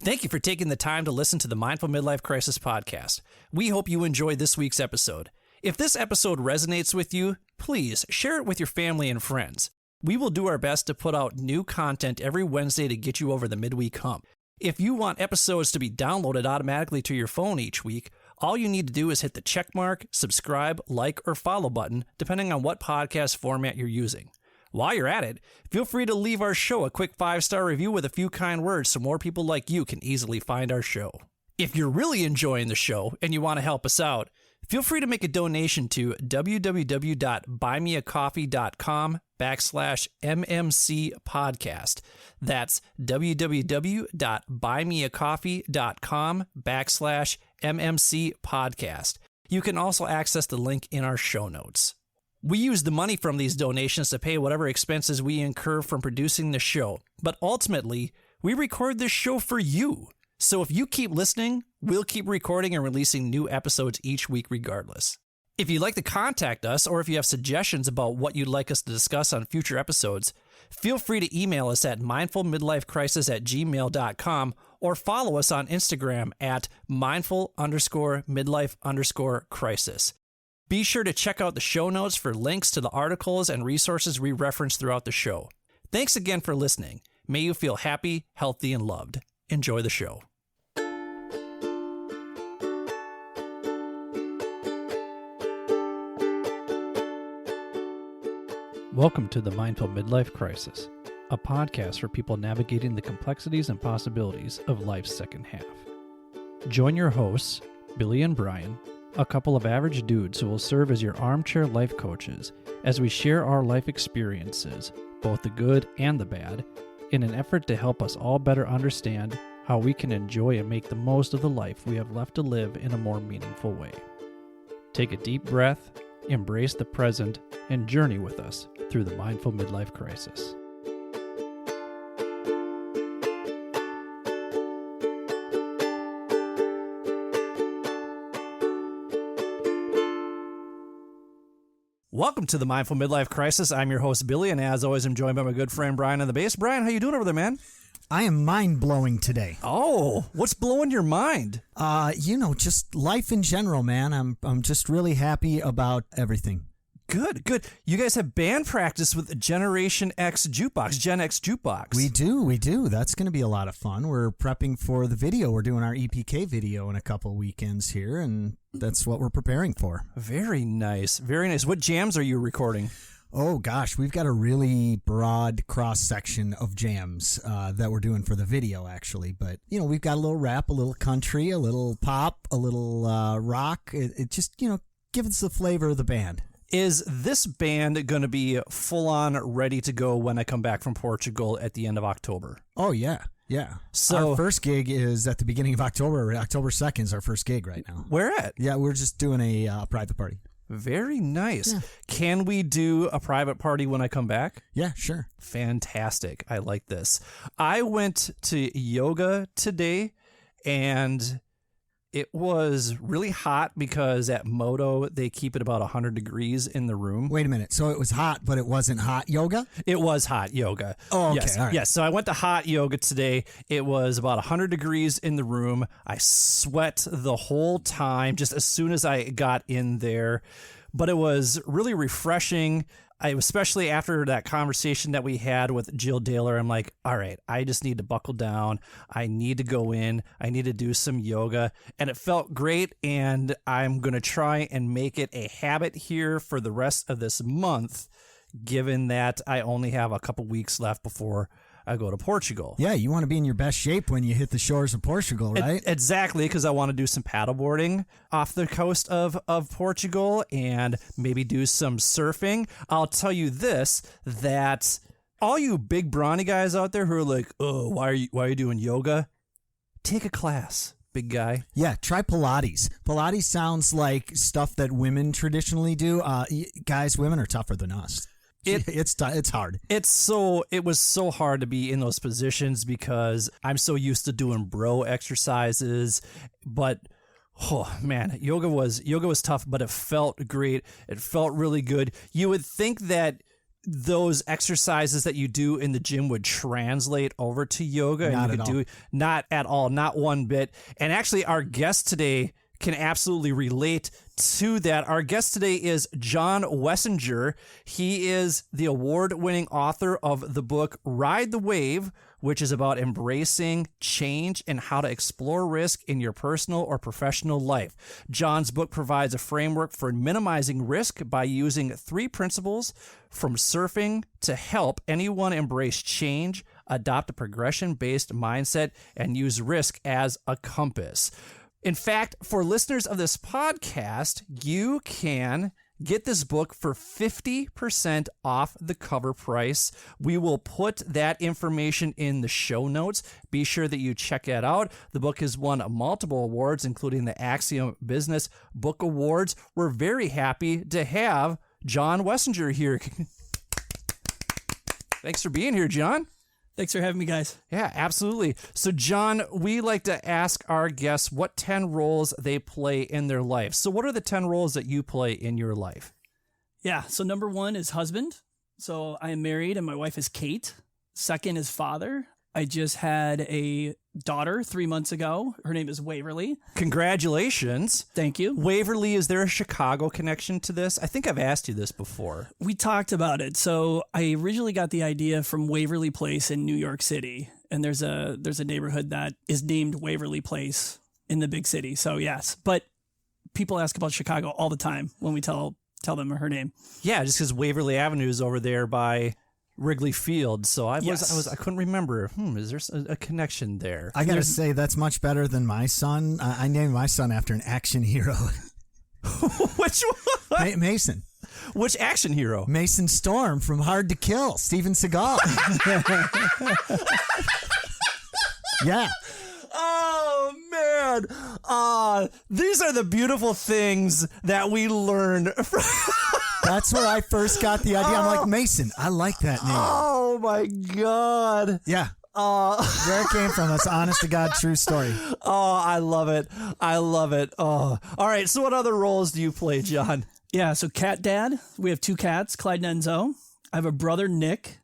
Thank you for taking the time to listen to the Mindful Midlife Crisis podcast. We hope you enjoyed this week's episode. If this episode resonates with you, please share it with your family and friends. We will do our best to put out new content every Wednesday to get you over the midweek hump. If you want episodes to be downloaded automatically to your phone each week, all you need to do is hit the checkmark, subscribe, like, or follow button, depending on what podcast format you're using. While you're at it, feel free to leave our show a quick 5-star review with a few kind words so more people like you can easily find our show. If you're really enjoying the show and you want to help us out, feel free to make a donation to www.buymeacoffee.com/MMC podcast. That's www.buymeacoffee.com/MMC podcast. You can also access the link in our show notes. We use the money from these donations to pay whatever expenses we incur from producing the show, but ultimately, we record this show for you. So if you keep listening, we'll keep recording and releasing new episodes each week regardless. If you'd like to contact us, or if you have suggestions about what you'd like us to discuss on future episodes, feel free to email us at mindfulmidlifecrisis@gmail.com or follow us on Instagram at mindful_midlife_crisis. Be sure to check out the show notes for links to the articles and resources we reference throughout the show. Thanks again for listening. May you feel happy, healthy, and loved. Enjoy the show. Welcome to the Mindful Midlife Crisis, a podcast for people navigating the complexities and possibilities of life's second half. Join your hosts, Billy and Brian, a couple of average dudes who will serve as your armchair life coaches as we share our life experiences, both the good and the bad, in an effort to help us all better understand how we can enjoy and make the most of the life we have left to live in a more meaningful way. Take a deep breath, embrace the present, and journey with us through the Mindful Midlife Crisis. Welcome to the Mindful Midlife Crisis. I'm your host, Billy, and as always, I'm joined by my good friend, Brian, on the bass. Brian, how you doing over there, man? I am mind-blowing today. Oh, what's blowing your mind? Just life in general, man. I'm just really happy about everything. Good. You guys have band practice with Generation X Jukebox, Gen X Jukebox. We do. That's going to be a lot of fun. We're prepping for the video. We're doing our EPK video in a couple weekends here, and that's what we're preparing for. Very nice. What jams are you recording? Oh, gosh, we've got a really broad cross-section of jams that we're doing for the video, actually. But, we've got a little rap, a little country, a little pop, a little rock. It just, gives us the flavor of the band. Is this band going to be full-on ready to go when I come back from Portugal at the end of October? Oh, yeah. So our first gig is at the beginning of October. October 2nd is our first gig right now. Where at? Yeah, we're just doing a private party. Very nice. Yeah. Can we do a private party when I come back? Yeah, sure. Fantastic. I like this. I went to yoga today, and it was really hot because at Moto, they keep it about 100 degrees in the room. Wait a minute. So it was hot, but it wasn't hot yoga? It was hot yoga. Oh, okay. Yes. All right. Yes. So I went to hot yoga today. It was about 100 degrees in the room. I sweat the whole time just as soon as I got in there. But it was really refreshing. Especially after that conversation that we had with Jill Daler, I'm like, all right, I just need to buckle down. I need to go in. I need to do some yoga. And it felt great. And I'm going to try and make it a habit here for the rest of this month, given that I only have a couple weeks left before I go to Portugal. Yeah, you want to be in your best shape when you hit the shores of Portugal, right? Exactly, because I want to do some paddleboarding off the coast of Portugal and maybe do some surfing. I'll tell you this, that all you big brawny guys out there who are like, oh, why are you doing yoga? Take a class, big guy. Yeah, try Pilates. Pilates sounds like stuff that women traditionally do. Guys, women are tougher than us. It's hard. It was so hard to be in those positions because I'm so used to doing bro exercises, but oh man, yoga was tough, but it felt great. It felt really good. You would think that those exercises that you do in the gym would translate over to yoga. Not and you at could all. do not at all, not one bit. And actually, our guest today can absolutely relate to that. Our guest today is John Wessinger. He is the award-winning author of the book Ride the Wave, which is about embracing change and how to explore risk in your personal or professional life. John's book provides a framework for minimizing risk by using 3 principles from surfing to help anyone embrace change, adopt a progression-based mindset, and use risk as a compass. In fact, for listeners of this podcast, you can get this book for 50% off the cover price. We will put that information in the show notes. Be sure that you check it out. The book has won multiple awards, including the Axiom Business Book Awards. We're very happy to have John Wessinger here. Thanks for being here, John. Thanks for having me, guys. Yeah, absolutely. So, John, we like to ask our guests what 10 roles they play in their life. So what are the 10 roles that you play in your life? Yeah, so number 1 is husband. So I am married and my wife is Kate. Second is father. I just had a daughter 3 months ago. Her name is Waverly. Congratulations. Thank you. Waverly, is there a Chicago connection to this? I think I've asked you this before. We talked about it. So I originally got the idea from Waverly Place in New York City. And there's a neighborhood that is named Waverly Place in the big city. So yes, but people ask about Chicago all the time when we tell them her name. Yeah, just because Waverly Avenue is over there by Wrigley Field, so I couldn't remember. Is there a connection there? I gotta say, that's much better than my son. I named my son after an action hero. Which one? Mason. Which action hero? Mason Storm from Hard to Kill, Steven Seagal. Yeah. Oh, man. These are the beautiful things that we learn from... That's where I first got the idea. I'm like, Mason, I like that name. Oh, my God. Yeah. Where it came from. That's honest to God, true story. Oh, I love it. I love it. Oh. All right, so what other roles do you play, John? Yeah, so cat dad. We have 2 cats, Clyde and Enzo. I have a brother, Nick,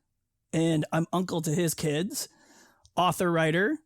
and I'm uncle to his kids. Author, writer,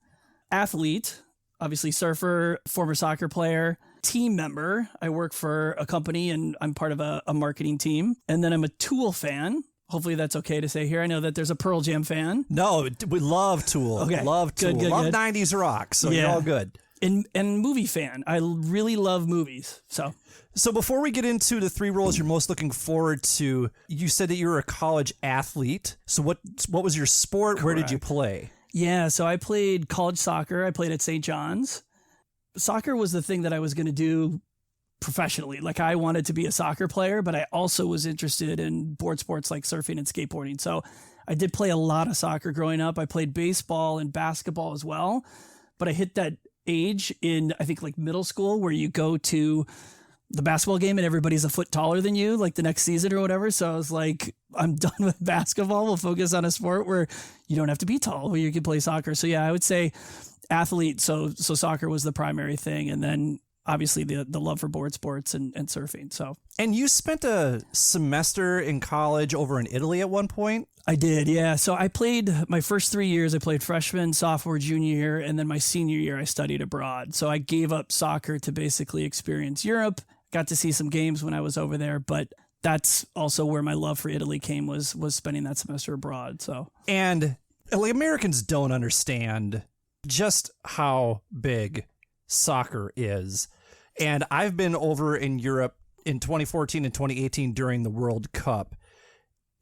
athlete, obviously surfer, former soccer player, team member. I work for a company and I'm part of a marketing team. And then I'm a Tool fan. Hopefully that's okay to say here. I know that there's a Pearl Jam fan. No, we love Tool. Okay. Love Tool. Good, love good. 90s rock. So Yeah. you're all good. And movie fan. I really love movies. So before we get into the 3 roles you're most looking forward to, you said that you were a college athlete. So what was your sport? Correct. Where did you play? Yeah, so I played college soccer. I played at St. John's. Soccer was the thing that I was going to do professionally. Like I wanted to be a soccer player, but I also was interested in board sports like surfing and skateboarding. So I did play a lot of soccer growing up. I played baseball and basketball as well. But I hit that age in, I think, like middle school where you go to the basketball game and everybody's a foot taller than you, like the next season or whatever. So I was like, I'm done with basketball. We'll focus on a sport where you don't have to be tall, where you can play soccer. So yeah, I would say athlete. So soccer was the primary thing. And then obviously the love for board sports and surfing. So. And you spent a semester in college over in Italy at one point? I did, yeah. So I played my first 3 years. I played freshman, sophomore, junior year, and then my senior year I studied abroad. So I gave up soccer to basically experience Europe. Got to see some games when I was over there, but that's also where my love for Italy came was spending that semester abroad. So, and like Americans don't understand just how big soccer is. And I've been over in Europe in 2014 and 2018 during the World Cup.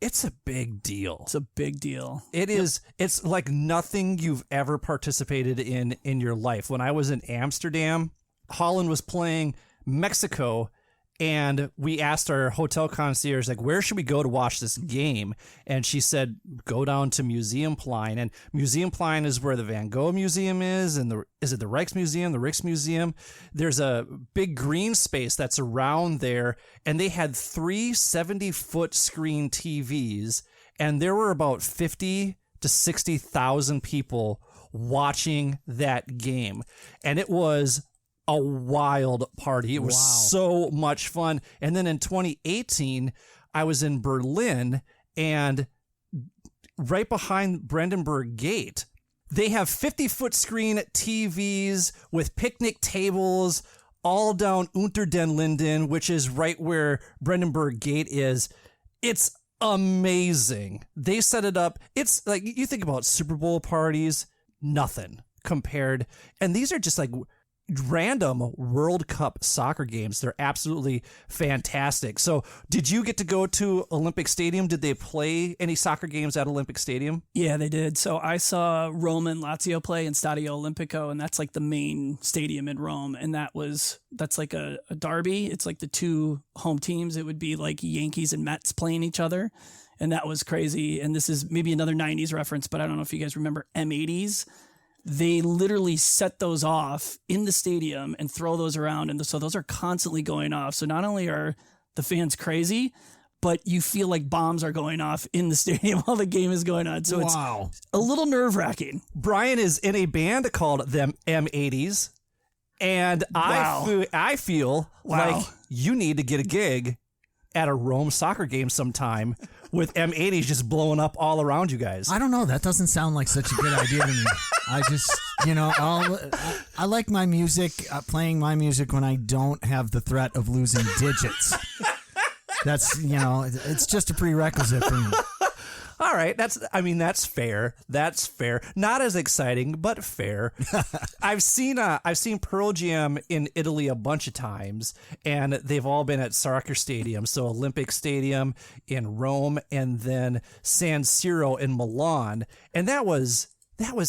It's a big deal. It's a big deal. It is. It's like nothing you've ever participated in your life. When I was in Amsterdam, Holland was playing Mexico, and we asked our hotel concierge, like, where should we go to watch this game? And she said, go down to Museumplein. And Museumplein is where the Van Gogh Museum is, and is it the Rijksmuseum, the Rijksmuseum? There's a big green space that's around there, and they had 3 70-foot screen TVs, and there were about 50 to 60,000 people watching that game. And it was a wild party. It was so much fun. And then in 2018, I was in Berlin, And right behind Brandenburg Gate, they have 50-foot screen TVs with picnic tables all down Unter den Linden, which is right where Brandenburg Gate is. It's amazing. They set it up. It's like, you think about Super Bowl parties, nothing compared. And these are just like random World Cup soccer games. They're absolutely fantastic. So did you get to go to Olympic Stadium? Did they play any soccer games at Olympic Stadium? Yeah, they did. So I saw Rome and Lazio play in Stadio Olimpico, and that's like the main stadium in Rome. And that's like a derby. It's like the two home teams. It would be like Yankees and Mets playing each other. And that was crazy. And this is maybe another 90s reference, but I don't know if you guys remember M80s. They literally set those off in the stadium and throw those around. And so those are constantly going off. So not only are the fans crazy, but you feel like bombs are going off in the stadium while the game is going on. So It's a little nerve wracking. Brian is in a band called them M80s. And Wow. I feel Wow. like you need to get a gig at a Rome soccer game sometime with M80s just blowing up all around you guys. I don't know. That doesn't sound like such a good idea to me. I just, I like my music, playing my music when I don't have the threat of losing digits. That's, it's just a prerequisite for me. All right, that's fair. That's fair. Not as exciting, but fair. I've seen Pearl Jam in Italy a bunch of times, and they've all been at soccer stadiums. So Olympic Stadium in Rome, and then San Siro in Milan, and that was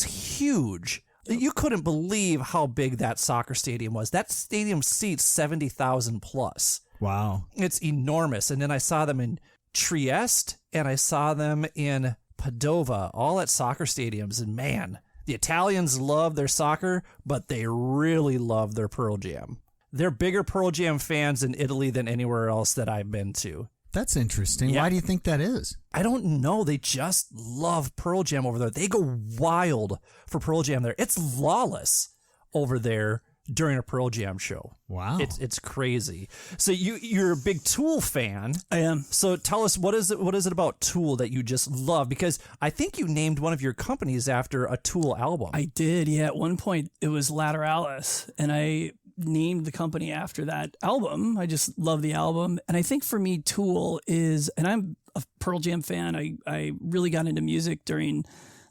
huge. You couldn't believe how big that soccer stadium was. That stadium seats 70,000 plus. Wow, It's enormous. And then I saw them in Trieste, and I saw them in Padova, all at soccer stadiums. And man, the Italians love their soccer, but they really love their Pearl Jam. They're bigger Pearl Jam fans in Italy than anywhere else that I've been to. that's interesting. Yeah. Why do you think that is? I don't know. They just love Pearl Jam over there. They go wild for Pearl Jam there. It's lawless over there during a Pearl Jam show. Wow. It's crazy. So you're a big Tool fan. I am. So tell us, what is it about Tool that you just love? Because I think you named one of your companies after a Tool album. I did, yeah. At one point, it was Lateralis, and I named the company after that album. I just love the album. And I think for me, Tool is, and I'm a Pearl Jam fan. I really got into music during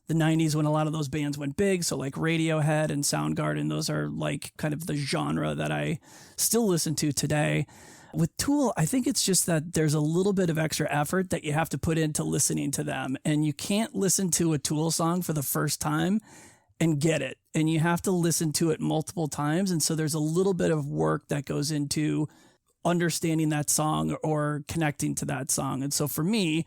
the 90s when a lot of those bands went big. So like Radiohead and Soundgarden, those are like kind of the genre that I still listen to today. With Tool, I think it's just that there's a little bit of extra effort that you have to put into listening to them. And you can't listen to a Tool song for the first time and get it. And you have to listen to it multiple times. And so there's a little bit of work that goes into understanding that song or connecting to that song. And so for me,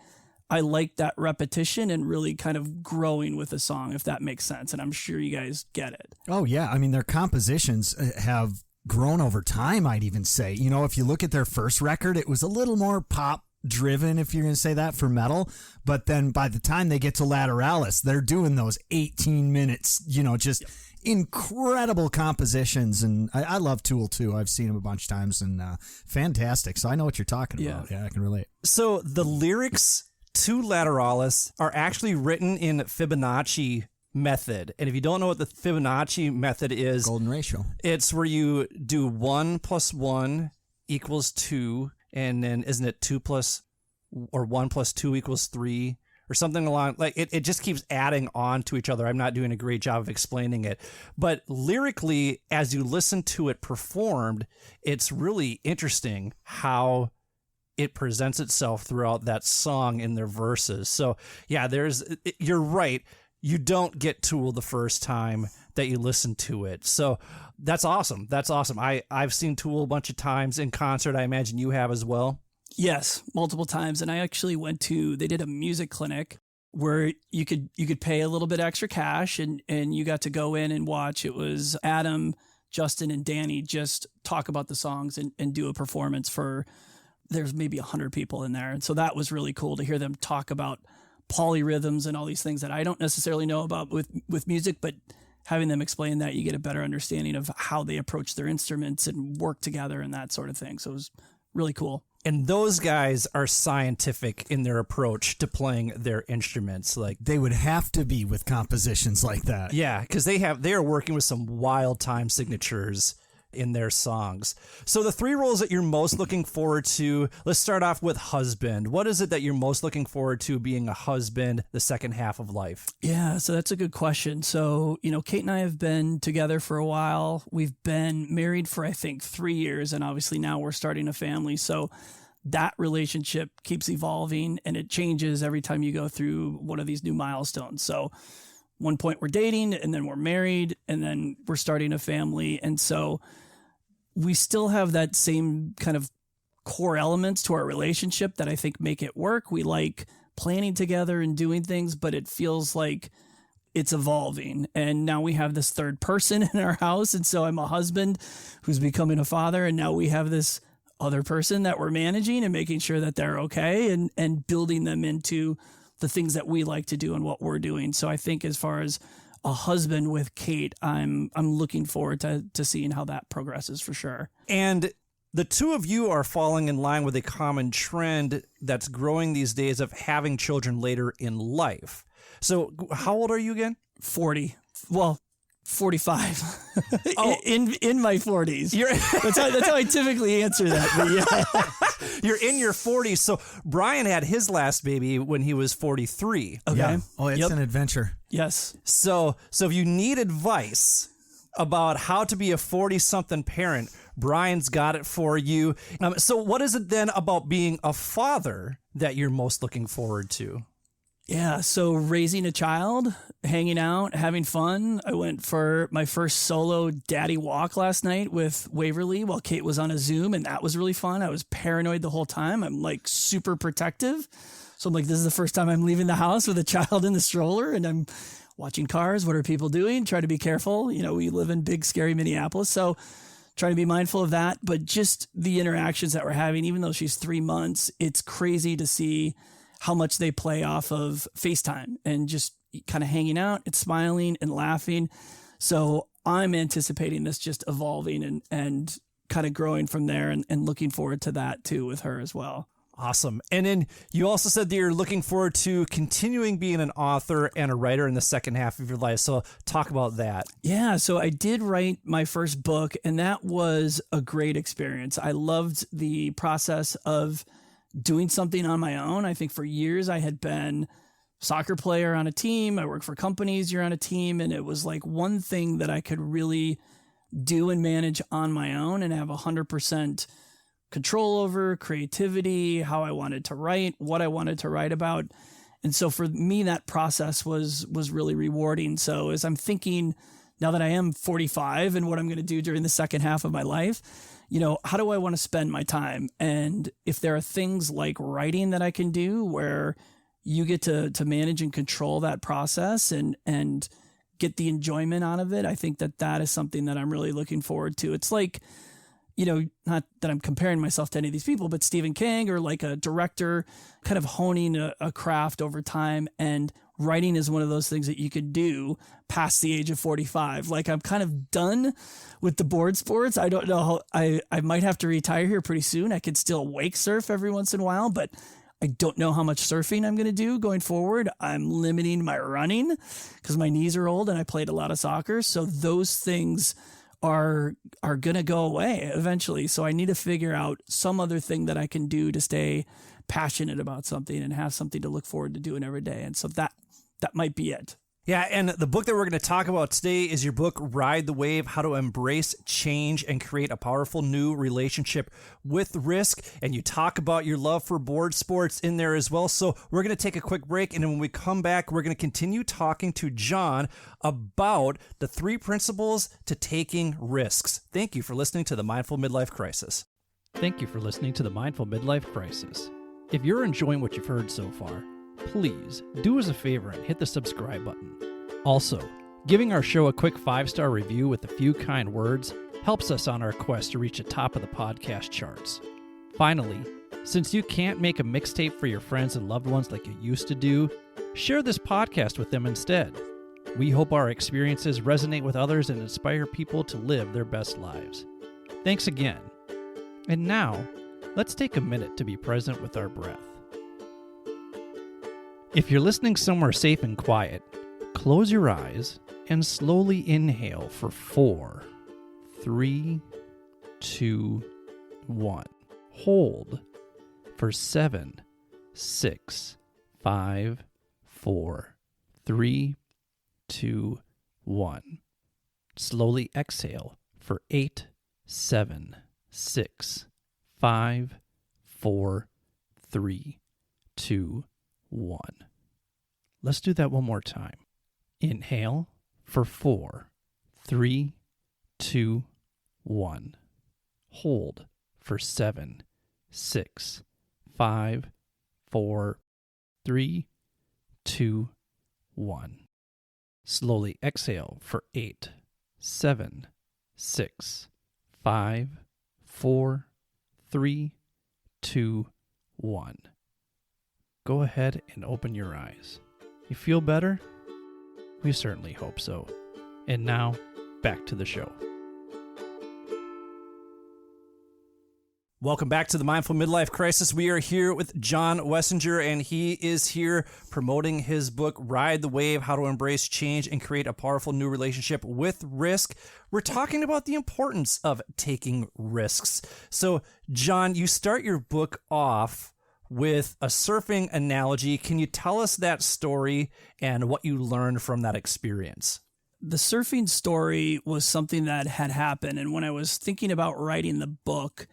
I like that repetition and really kind of growing with a song, if that makes sense. And I'm sure you guys get it. Oh, yeah. I mean, their compositions have grown over time, I'd even say. If you look at their first record, it was a little more pop driven, if you're going to say that, for metal. But then by the time they get to Lateralis, they're doing those 18 minutes, just incredible compositions. And I love Tool too. I've seen them a bunch of times, and fantastic. So I know what you're talking about. Yeah, I can relate. So the lyrics to Lateralis are actually written in Fibonacci method. And if you don't know what the Fibonacci method is, Golden ratio. It's where you do 1 + 1 = 2, and then isn't it 2 plus or 1 + 2 = 3 or something along, like it just keeps adding on to each other. I'm not doing a great job of explaining it, but lyrically, as you listen to it performed, it's really interesting how it presents itself throughout that song in their verses. So yeah, you're right. You don't get Tool the first time that you listen to it. So that's awesome. That's awesome. I've seen Tool a bunch of times in concert. I imagine you have as well. Yes, multiple times. And I actually they did a music clinic where you could pay a little bit extra cash and you got to go in and watch. It was Adam, Justin, and Danny just talk about the songs and do a performance for, there's maybe 100 people in there. And so that was really cool to hear them talk about polyrhythms and all these things that I don't necessarily know about with music, but having them explain that, you get a better understanding of how they approach their instruments and work together and that sort of thing. So it was really cool. And those guys are scientific in their approach to playing their instruments. Like, They would have to be with compositions like that. yeah, because they are working with some wild time signatures in their songs. So the 3 roles that you're most looking forward to, let's start off with husband. What is it that you're most looking forward to being a husband the second half of life? Yeah, so that's a good question. So, Kate and I have been together for a while. We've been married for, I think, 3 years, and obviously now we're starting a family. So that relationship keeps evolving, and it changes every time you go through one of these new milestones. So one point we're dating, and then we're married, and then we're starting a family. And so we still have that same kind of core elements to our relationship that I think make it work. We like planning together and doing things, but it feels like it's evolving. And now we have this third person in our house. And so I'm a husband who's becoming a father. And now we have this other person that we're managing and making sure that they're okay, and building them into the things that we like to do and what we're doing. So I think as far as a husband with Kate, I'm looking forward to seeing how that progresses for sure. And the two of you are falling in line with a common trend that's growing these days of having children later in life. So how old are you again? 40. Well, 45. Oh. in my 40s. That's how I typically answer that. But yeah. You're in your 40s. So Brian had his last baby when he was 43. Okay. Yeah. Oh, it's Yep. an adventure. Yes. So if you need advice about how to be a 40-something parent, Brian's got it for you. So what is it then about being a father that you're most looking forward to? Yeah, so raising a child, hanging out, having fun. I went for my first solo daddy walk last night with Waverly while Kate was on a Zoom, and that was really fun. I was paranoid the whole time. I'm like super protective. So I'm like, this is the first time I'm leaving the house with a child in the stroller, and I'm watching cars. What are people doing? Try to be careful. We live in big, scary Minneapolis, so trying to be mindful of that. But just the interactions that we're having, even though she's 3 months, it's crazy to see how much they play off of FaceTime and just kind of hanging out and smiling and laughing. So I'm anticipating this just evolving and kind of growing from there, and looking forward to that too with her as well. Awesome. And then you also said that you're looking forward to continuing being an author and a writer in the second half of your life. So talk about that. Yeah, so I did write my first book, and that was a great experience. I loved the process of doing something on my own. I think for years I had been soccer player on a team. I worked for companies, you're on a team. And it was like one thing that I could really do and manage on my own and have 100% control over, creativity, how I wanted to write, what I wanted to write about. And so for me, that process was really rewarding. So as I'm thinking now that I am 45 and what I'm going to do during the second half of my life, how do I want to spend my time? And if there are things like writing that I can do where you get to manage and control that process and get the enjoyment out of it, I think that is something that I'm really looking forward to. It's like, not that I'm comparing myself to any of these people, but Stephen King, or like a director kind of honing a craft over time, and writing is one of those things that you could do past the age of 45. Like, I'm kind of done with the board sports. I don't know I might have to retire here pretty soon. I could still wake surf every once in a while, but I don't know how much surfing I'm going to do going forward. I'm limiting my running because my knees are old and I played a lot of soccer. So those things are going to go away eventually. So I need to figure out some other thing that I can do to stay passionate about something and have something to look forward to doing every day. And so that might be it. Yeah, and the book that we're going to talk about today is your book, Ride the Wave, How to Embrace Change and Create a Powerful New Relationship with Risk. And you talk about your love for board sports in there as well. So we're going to take a quick break, and then when we come back, we're going to continue talking to John about the 3 principles to taking risks. Thank you for listening to the Mindful Midlife Crisis. Thank you for listening to the Mindful Midlife Crisis. If you're enjoying what you've heard so far, please do us a favor and hit the subscribe button. Also, giving our show a quick 5-star review with a few kind words helps us on our quest to reach the top of the podcast charts. Finally, since you can't make a mixtape for your friends and loved ones like you used to do, share this podcast with them instead. We hope our experiences resonate with others and inspire people to live their best lives. Thanks again. And now, let's take a minute to be present with our breath. If you're listening somewhere safe and quiet, close your eyes and slowly inhale for 4, 3, 2, 1. Hold for 7, 6, 5, 4, 3, 2, 1. Slowly exhale for 8, 7, 6, 5, 4, 3, 2, 1. Let's do that one more time. Inhale for 4, 3, 2, 1. Hold for 7, 6, 5, 4, 3, 2, 1. Slowly exhale for 8, 7, 6, 5, 4, 3, 2, 1. Go ahead and open your eyes. You feel better? We certainly hope so. And now, back to the show. Welcome back to the Mindful Midlife Crisis. We are here with John Wessinger, and he is here promoting his book, Ride the Wave, How to Embrace Change and Create a Powerful New Relationship with Risk. We're talking about the importance of taking risks. So, John, you start your book off with a surfing analogy. Can you tell us that story and what you learned from that experience? The surfing story was something that had happened, and when I was thinking about writing the book,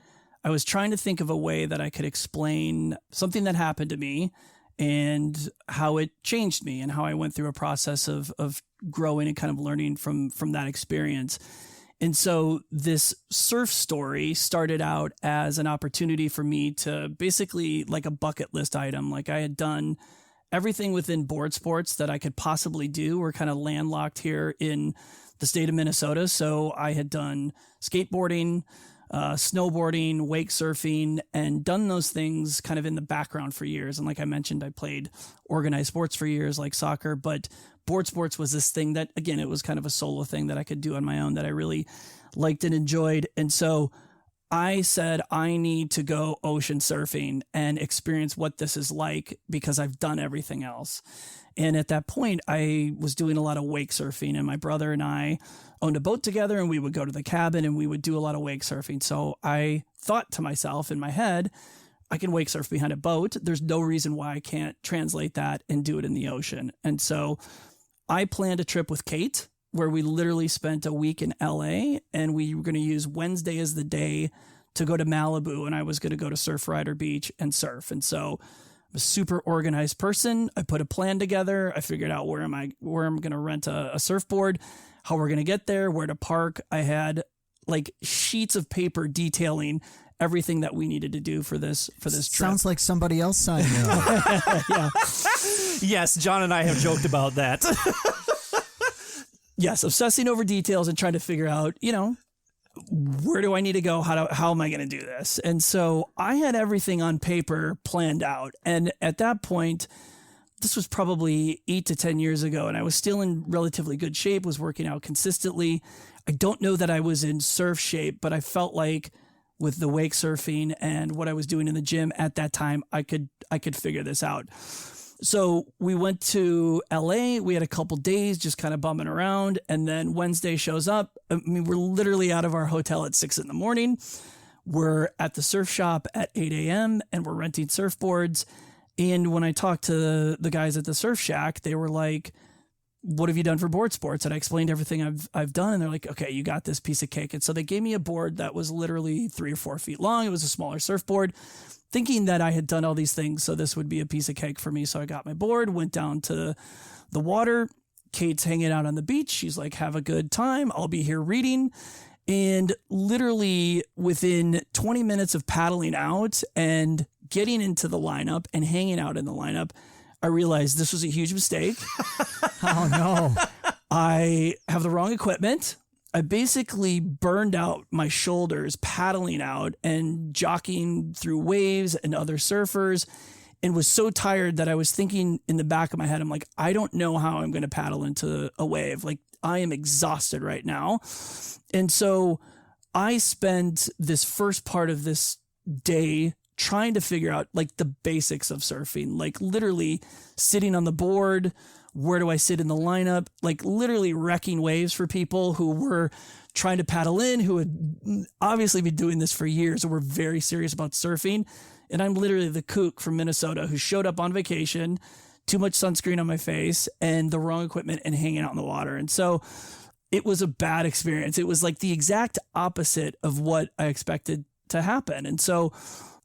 I was trying to think of a way that I could explain something that happened to me and how it changed me and how I went through a process of growing and kind of learning from that experience. And so this surf story started out as an opportunity for me to basically like a bucket list item. Like I had done everything within board sports that I could possibly do. We're kind of landlocked here in the state of Minnesota. So I had done skateboarding, snowboarding, wake surfing, and done those things kind of in the background for years. And like I mentioned, I played organized sports for years like soccer, but board sports was this thing that, again, it was kind of a solo thing that I could do on my own that I really liked and enjoyed. And so I said, I need to go ocean surfing and experience what this is like because I've done everything else. And at that point, I was doing a lot of wake surfing, and my brother and I owned a boat together, and we would go to the cabin and we would do a lot of wake surfing. So I thought to myself in my head, I can wake surf behind a boat. There's no reason why I can't translate that and do it in the ocean. And so I planned a trip with Kate where we literally spent a week in LA, and we were going to use Wednesday as the day to go to Malibu, and I was going to go to Surfrider Beach and surf. And so I'm a super organized person. I put a plan together. I figured out where I'm going to rent a surfboard, how we're going to get there, where to park. I had like sheets of paper detailing everything that we needed to do for this trip. Sounds like somebody else signed up. Yeah. Yes, John and I have joked about that. Yes, obsessing over details and trying to figure out, where do I need to go? How am I going to do this? And so I had everything on paper planned out. And at that point, this was probably 8 to 10 years ago, and I was still in relatively good shape, was working out consistently. I don't know that I was in surf shape, but I felt like with the wake surfing and what I was doing in the gym at that time, I could figure this out. So we went to LA. We had a couple days just kind of bumming around. And then Wednesday shows up. I mean, we're literally out of our hotel at 6 a.m. We're at the surf shop at 8 a.m. and we're renting surfboards. And when I talked to the guys at the surf shack, they were like, what have you done for board sports? And I explained everything I've done. And they're like, okay, you got this piece of cake. And so they gave me a board that was literally 3 or 4 feet long. It was a smaller surfboard, thinking that I had done all these things, so this would be a piece of cake for me. So I got my board, went down to the water. Kate's hanging out on the beach. She's like, have a good time. I'll be here reading. And literally within 20 minutes of paddling out and getting into the lineup and hanging out in the lineup, I realized this was a huge mistake. Oh, no. I have the wrong equipment. I basically burned out my shoulders paddling out and jockeying through waves and other surfers, and was so tired that I was thinking in the back of my head, I'm like, I don't know how I'm going to paddle into a wave. Like, I am exhausted right now. And so I spent this first part of this day trying to figure out like the basics of surfing, like literally sitting on the board. Where do I sit in the lineup? Like literally wrecking waves for people who were trying to paddle in, who had obviously been doing this for years and were very serious about surfing. And I'm literally the kook from Minnesota who showed up on vacation, too much sunscreen on my face and the wrong equipment and hanging out in the water. And so it was a bad experience. It was like the exact opposite of what I expected to happen. And so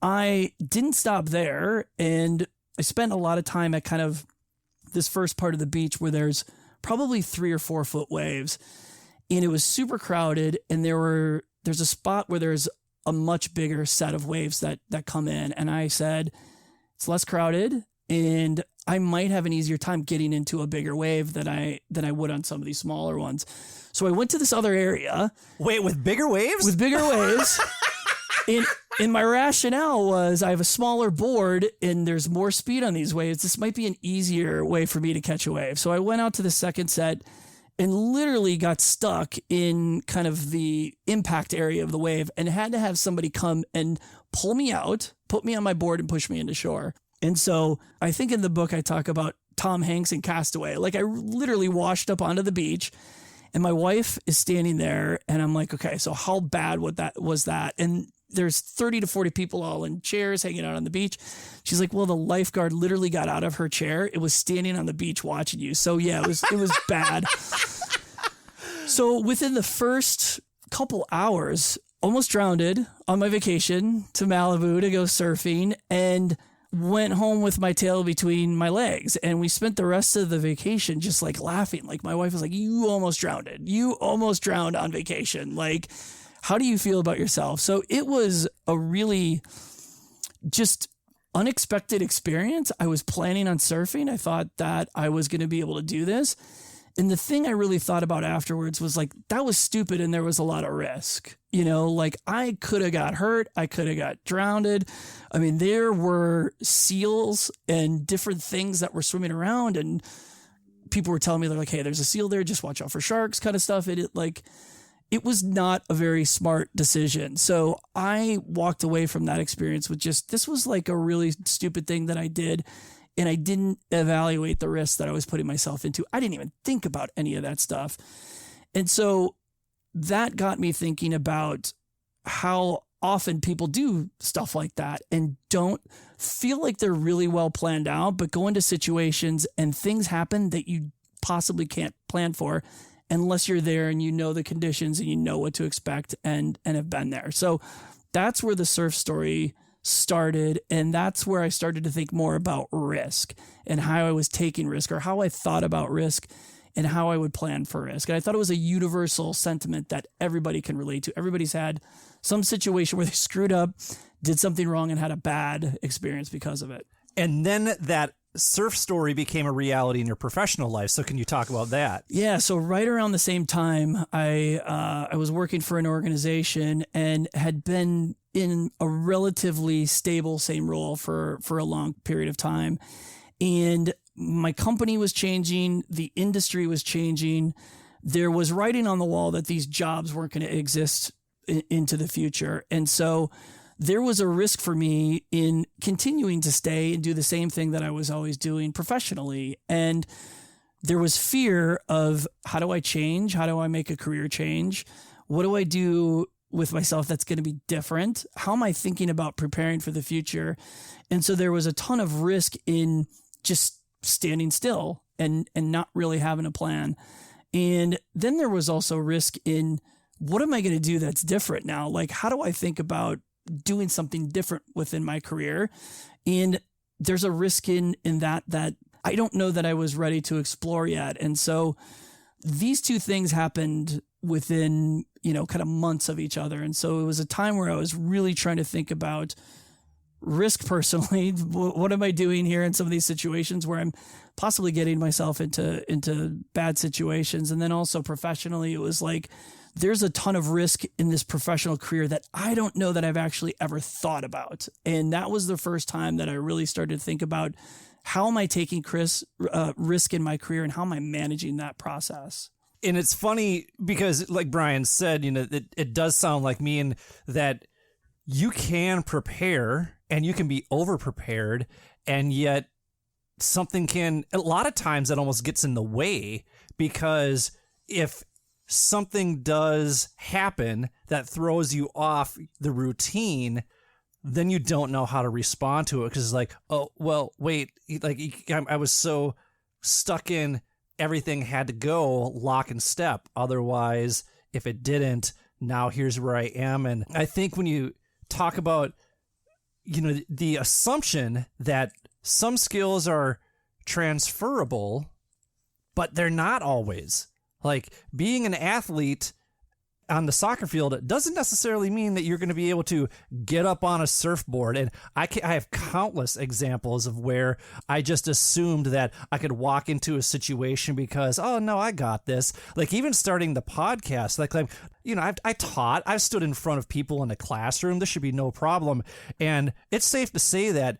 I didn't stop there. And I spent a lot of time at kind of this first part of the beach where there's probably 3 or 4 foot waves, and it was super crowded. And there's a spot where there's a much bigger set of waves that come in. And I said, it's less crowded and I might have an easier time getting into a bigger wave than I would on some of these smaller ones. So I went to this other area. Wait, with bigger waves? With bigger waves. And my rationale was I have a smaller board and there's more speed on these waves. This might be an easier way for me to catch a wave. So I went out to the second set and literally got stuck in kind of the impact area of the wave and had to have somebody come and pull me out, put me on my board and push me into shore. And so I think in the book I talk about Tom Hanks in Castaway. Like I literally washed up onto the beach and my wife is standing there and I'm like, okay, so how bad was that? And there's 30 to 40 people all in chairs hanging out on the beach. She's like, well, the lifeguard literally got out of her chair. It was standing on the beach watching you. So yeah, it was bad. So within the first couple hours, almost drowned on my vacation to Malibu to go surfing and went home with my tail between my legs. And we spent the rest of the vacation just like laughing. Like my wife was like, you almost drowned. You almost drowned on vacation. Like, how do you feel about yourself? So it was a really just unexpected experience. I was planning on surfing. I thought that I was going to be able to do this. And the thing I really thought about afterwards was like, that was stupid. And there was a lot of risk, like I could have got hurt. I could have got drowned. I mean, there were seals and different things that were swimming around and people were telling me, they're like, hey, there's a seal there. Just watch out for sharks kind of stuff. It was not a very smart decision. So I walked away from that experience with this was like a really stupid thing that I did. And I didn't evaluate the risks that I was putting myself into. I didn't even think about any of that stuff. And so that got me thinking about how often people do stuff like that and don't feel like they're really well planned out, but go into situations and things happen that you possibly can't plan for unless you're there and you know the conditions and you know what to expect and have been there. So that's where the surf story started. And that's where I started to think more about risk and how I was taking risk or how I thought about risk and how I would plan for risk. And I thought it was a universal sentiment that everybody can relate to. Everybody's had some situation where they screwed up, did something wrong and had a bad experience because of it. And then that surf story became a reality in your professional life. So can you talk about that? Yeah. So right around the same time, I was working for an organization and had been in a relatively stable same role for a long period of time. And my company was changing. The industry was changing. There was writing on the wall that these jobs weren't going to exist into the future. And so there was a risk for me in continuing to stay and do the same thing that I was always doing professionally. And there was fear of how do I change? How do I make a career change? What do I do with myself that's going to be different? How am I thinking about preparing for the future? And so there was a ton of risk in just standing still and not really having a plan. And then there was also risk in what am I going to do that's different now? Like, how do I think about doing something different within my career? And there's a risk in that I don't know that I was ready to explore yet. And so these two things happened within, kind of months of each other. And so it was a time where I was really trying to think about risk personally. What am I doing here in some of these situations where I'm possibly getting myself into bad situations? And then also professionally, it was like, there's a ton of risk in this professional career that I don't know that I've actually ever thought about. And that was the first time that I really started to think about how am I taking risk in my career and how am I managing that process? And it's funny because like Brian said, it does sound like me and that you can prepare and you can be over prepared, and yet a lot of times that almost gets in the way, because if something does happen that throws you off the routine, then you don't know how to respond to it, because it's like, oh, well, wait, like I was so stuck in everything had to go lock and step. Otherwise, if it didn't, now here's where I am. And I think when you talk about, the assumption that some skills are transferable, but they're not always. Like being an athlete on the soccer field, it doesn't necessarily mean that you're going to be able to get up on a surfboard. And I have countless examples of where I just assumed that I could walk into a situation because, oh no, I got this. Like even starting the podcast, I've stood in front of people in a classroom. This should be no problem. And it's safe to say that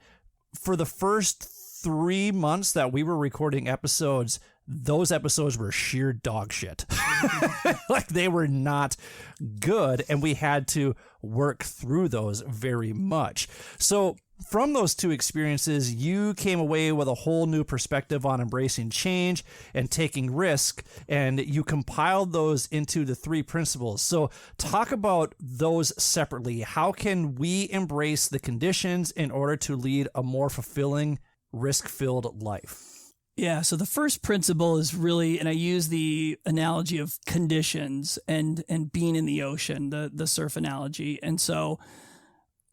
for the first 3 months that we were recording episodes, those episodes were sheer dog shit. Like they were not good, and we had to work through those very much. So from those two experiences, you came away with a whole new perspective on embracing change and taking risk, and you compiled those into the 3 principles. So talk about those separately. How can we embrace the conditions in order to lead a more fulfilling, risk-filled life? Yeah, so the first principle is really, and I use the analogy of conditions and being in the ocean, the surf analogy. And so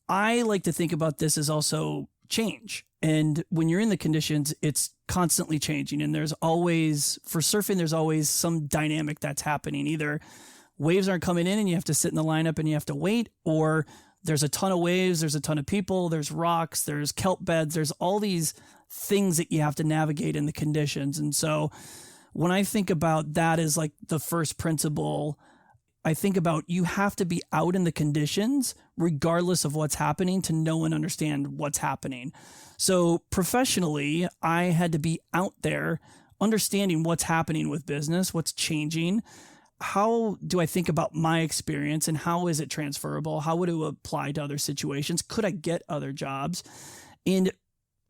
I like to think about this as also change. And when you're in the conditions, it's constantly changing. And there's always, for surfing, there's always some dynamic that's happening. Either waves aren't coming in and you have to sit in the lineup and you have to wait, or there's a ton of waves, there's a ton of people, there's rocks, there's kelp beds, there's all these things that you have to navigate in the conditions. And so when I think about that as like the first principle, I think about you have to be out in the conditions regardless of what's happening to know and understand what's happening. So professionally, I had to be out there understanding what's happening with business, what's changing. How do I think about my experience and how is it transferable? How would it apply to other situations? Could I get other jobs? And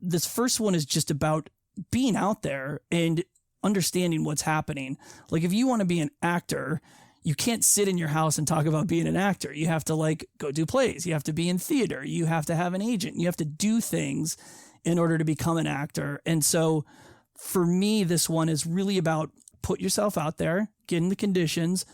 this first one is just about being out there and understanding what's happening. Like if you want to be an actor, you can't sit in your house and talk about being an actor. You have to go do plays. You have to be in theater. You have to have an agent. You have to do things in order to become an actor. And so for me, this one is really about put yourself out there, get in the conditions,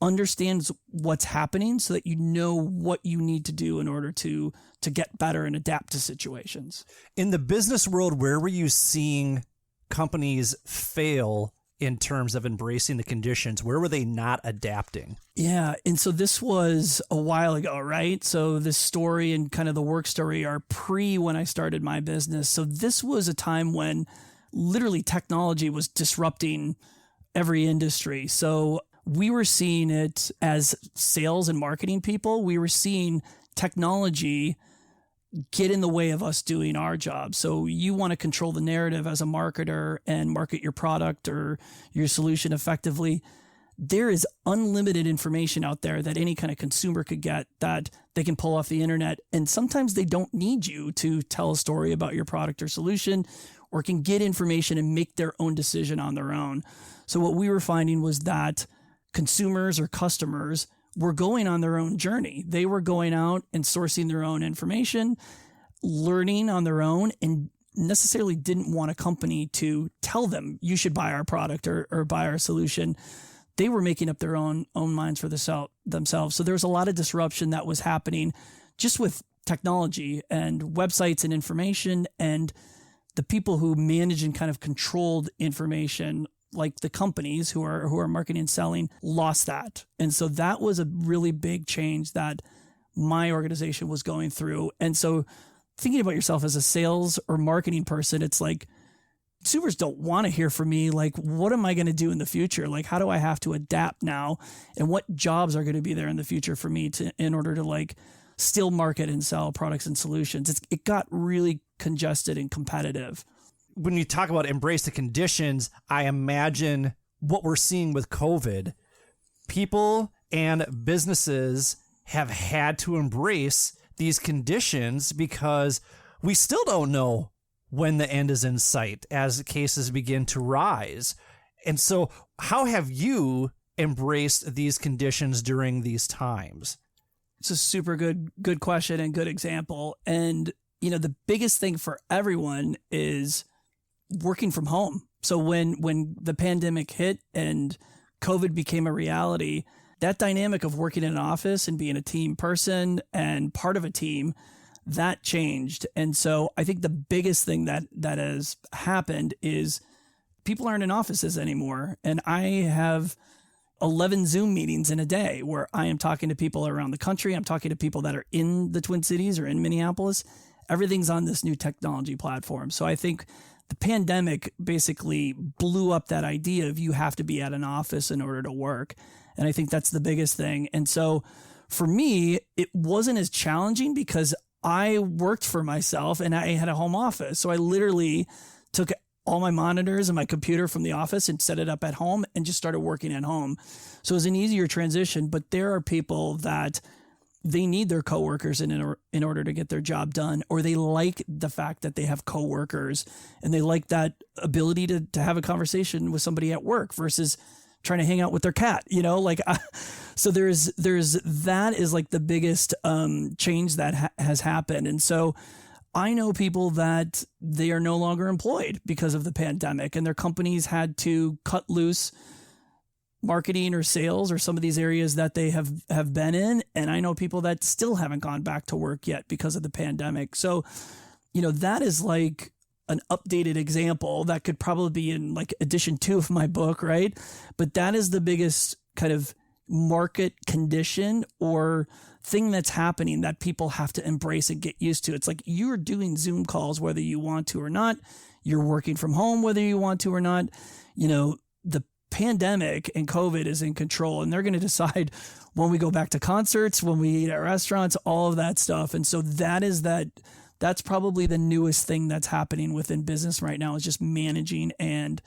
understand what's happening so that you know what you need to do in order to get better and adapt to situations. In the business world, where were you seeing companies fail in terms of embracing the conditions? Where were they not adapting? Yeah. And so this was a while ago, right? So this story and kind of the work story are pre when I started my business. So this was a time when literally technology was disrupting every industry. So we were seeing it as sales and marketing people. We were seeing technology get in the way of us doing our job. So you want to control the narrative as a marketer and market your product or your solution effectively. There is unlimited information out there that any kind of consumer could get that they can pull off the internet. And sometimes they don't need you to tell a story about your product or solution, or can get information and make their own decision on their own. So what we were finding was that consumers or customers were going on their own journey. They were going out and sourcing their own information, learning on their own, and necessarily didn't want a company to tell them you should buy our product or buy our solution. They were making up their own minds for themselves. So there was a lot of disruption that was happening just with technology and websites and information, and the people who manage and kind of controlled information, like the companies who are marketing and selling, lost that. And so that was a really big change that my organization was going through. And so thinking about yourself as a sales or marketing person, it's like consumers don't want to hear from me. Like, what am I going to do in the future? Like, how do I have to adapt now? And what jobs are going to be there in the future for me in order to still market and sell products and solutions? It got really congested and competitive. When you talk about embrace the conditions, I imagine what we're seeing with COVID, people and businesses have had to embrace these conditions because we still don't know when the end is in sight as cases begin to rise. And so how have you embraced these conditions during these times? It's a super good question and good example. And, you know, the biggest thing for everyone is working from home. So when the pandemic hit and COVID became a reality, that dynamic of working in an office and being a team person and part of a team, that changed. And so I think the biggest thing that has happened is people aren't in offices anymore. And I have 11 Zoom meetings in a day where I am talking to people around the country. I'm talking to people that are in the Twin Cities or in Minneapolis. Everything's on this new technology platform. So I think the pandemic basically blew up that idea of you have to be at an office in order to work. And I think that's the biggest thing. And so for me, it wasn't as challenging because I worked for myself and I had a home office. So I literally took all my monitors and my computer from the office and set it up at home and just started working at home. So it was an easier transition, but there are people that they need their coworkers in order to get their job done, or they like the fact that they have coworkers and they like that ability to have a conversation with somebody at work versus trying to hang out with their cat, you know, like, so there's that is like the biggest change that has happened. And so I know people that they are no longer employed because of the pandemic and their companies had to cut loose marketing or sales or some of these areas that they have been in. And I know people that still haven't gone back to work yet because of the pandemic. So, you know, that is like an updated example that could probably be in like edition 2 of my book, right? But that is the biggest kind of market condition or thing that's happening that people have to embrace and get used to. It's like you're doing Zoom calls whether you want to or not. You're working from home whether you want to or not. You know, the pandemic and COVID is in control, and they're going to decide when we go back to concerts, when we eat at restaurants, all of that stuff. And so that's probably the newest thing that's happening within business right now is just managing and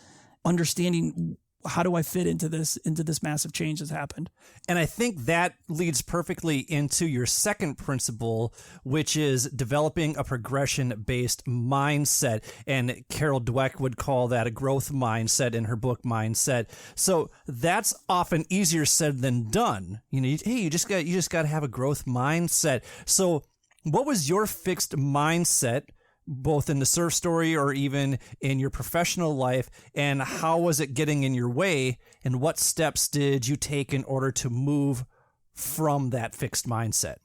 understanding how do I fit into this massive change that's happened. And I think that leads perfectly into your second principle, which is developing a progression-based mindset. And Carol Dweck would call that a growth mindset in her book Mindset. So that's often easier said than done. You know, you just got to have a growth mindset. So what was your fixed mindset, both in the surf story or even in your professional life, and how was it getting in your way, and what steps did you take in order to move from that fixed mindset?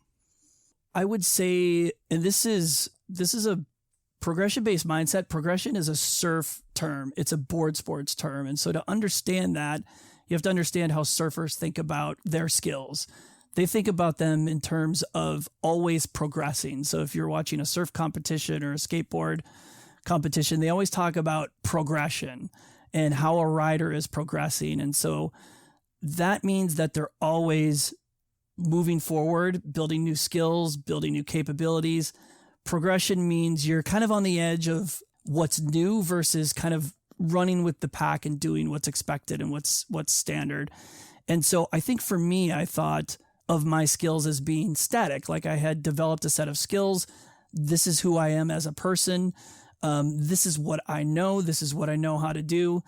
I would say, and this is a progression-based mindset. Progression is a surf term. It's a board sports term. And so to understand that, you have to understand how surfers think about their skills. They think about them in terms of always progressing. So if you're watching a surf competition or a skateboard competition, they always talk about progression and how a rider is progressing. And so that means that they're always moving forward, building new skills, building new capabilities. Progression means you're kind of on the edge of what's new versus kind of running with the pack and doing what's expected and what's standard. And so I think for me, I thought of my skills as being static. Like I had developed a set of skills. This is who I am as a person. This is what I know. This is what I know how to do.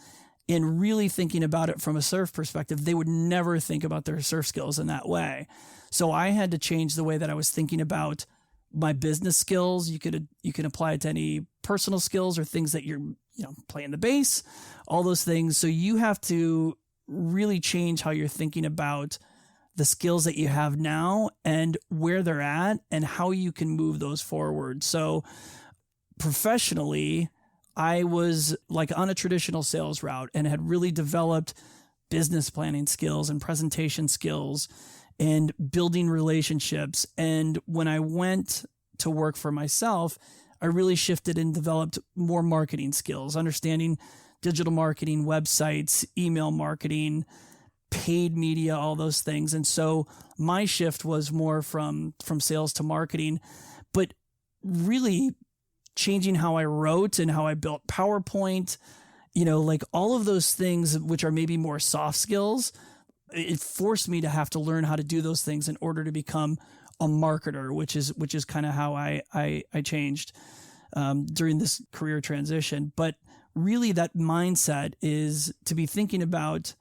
And really thinking about it from a surf perspective, they would never think about their surf skills in that way. So I had to change the way that I was thinking about my business skills. You can apply it to any personal skills or things that you're, playing the bass, all those things. So you have to really change how you're thinking about the skills that you have now and where they're at and how you can move those forward. So professionally, I was like on a traditional sales route and had really developed business planning skills and presentation skills and building relationships. And when I went to work for myself, I really shifted and developed more marketing skills, understanding digital marketing, websites, email marketing, paid media, all those things. And so my shift was more from sales to marketing, but really changing how I wrote and how I built PowerPoint, like all of those things, which are maybe more soft skills, it forced me to have to learn how to do those things in order to become a marketer, which is kind of how I changed during this career transition. But really that mindset is to be thinking about,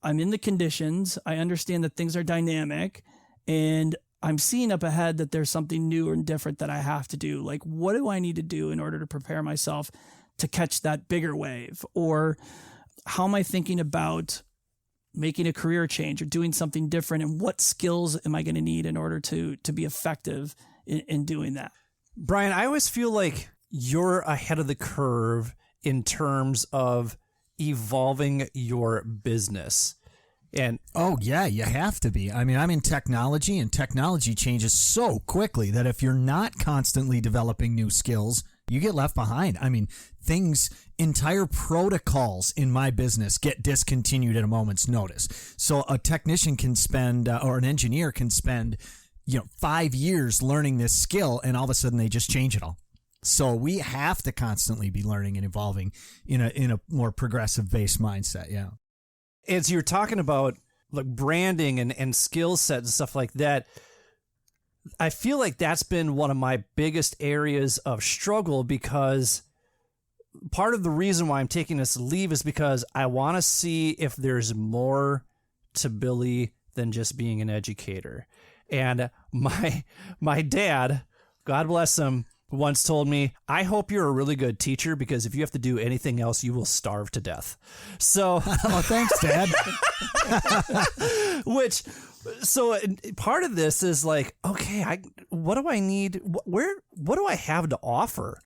I'm in the conditions, I understand that things are dynamic, and I'm seeing up ahead that there's something new and different that I have to do. Like, what do I need to do in order to prepare myself to catch that bigger wave? Or how am I thinking about making a career change or doing something different? And what skills am I going to need in order to be effective in doing that? Brian, I always feel like you're ahead of the curve in terms of evolving your business. And oh yeah, you have to be. I mean, I'm in technology, and technology changes so quickly that if you're not constantly developing new skills, you get left behind. I mean, entire protocols in my business get discontinued at a moment's notice. So a technician can spend, or an engineer can spend, 5 years learning this skill, and all of a sudden they just change it all. So we have to constantly be learning and evolving in a more progressive based mindset. Yeah. As you're talking about like branding and skill set and stuff like that, I feel like that's been one of my biggest areas of struggle, because part of the reason why I'm taking this leave is because I want to see if there's more to Billy than just being an educator. And my dad, God bless him, once told me, I hope you're a really good teacher, because if you have to do anything else, you will starve to death. So, oh, thanks, Dad. So part of this is like, okay, what do I need? What do I have to offer?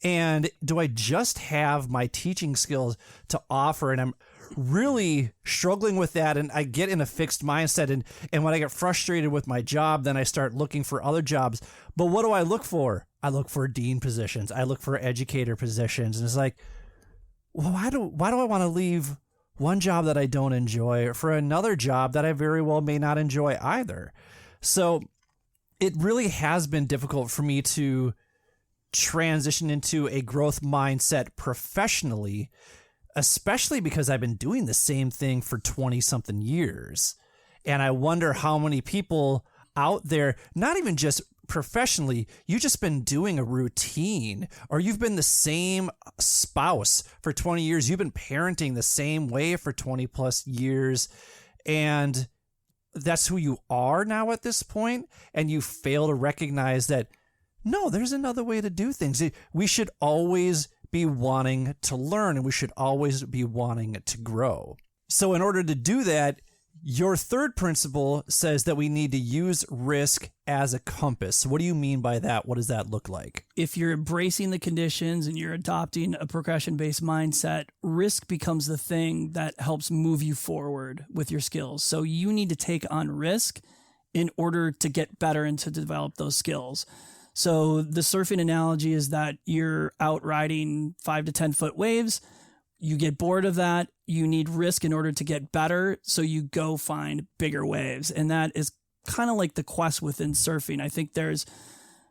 And do I just have my teaching skills to offer? And I'm really struggling with that. And I get in a fixed mindset. And when I get frustrated with my job, then I start looking for other jobs. But what do I look for? I look for dean positions. I look for educator positions. And it's like, well, why do I want to leave one job that I don't enjoy for another job that I very well may not enjoy either? So it really has been difficult for me to transition into a growth mindset professionally, especially because I've been doing the same thing for 20 something years. And I wonder how many people out there, not even just professionally, you've just been doing a routine, or you've been the same spouse for 20 years. You've been parenting the same way for 20 plus years. And that's who you are now at this point. And you fail to recognize that, no, there's another way to do things. We should always be wanting to learn, and we should always be wanting to grow. So in order to do that, your third principle says that we need to use risk as a compass. What do you mean by that? What does that look like? If you're embracing the conditions and you're adopting a progression-based mindset, risk becomes the thing that helps move you forward with your skills. So you need to take on risk in order to get better and to develop those skills. So the surfing analogy is that you're out riding 5 to 10 foot waves. You get bored of that. You need risk in order to get better. So you go find bigger waves. And that is kind of like the quest within surfing. I think there's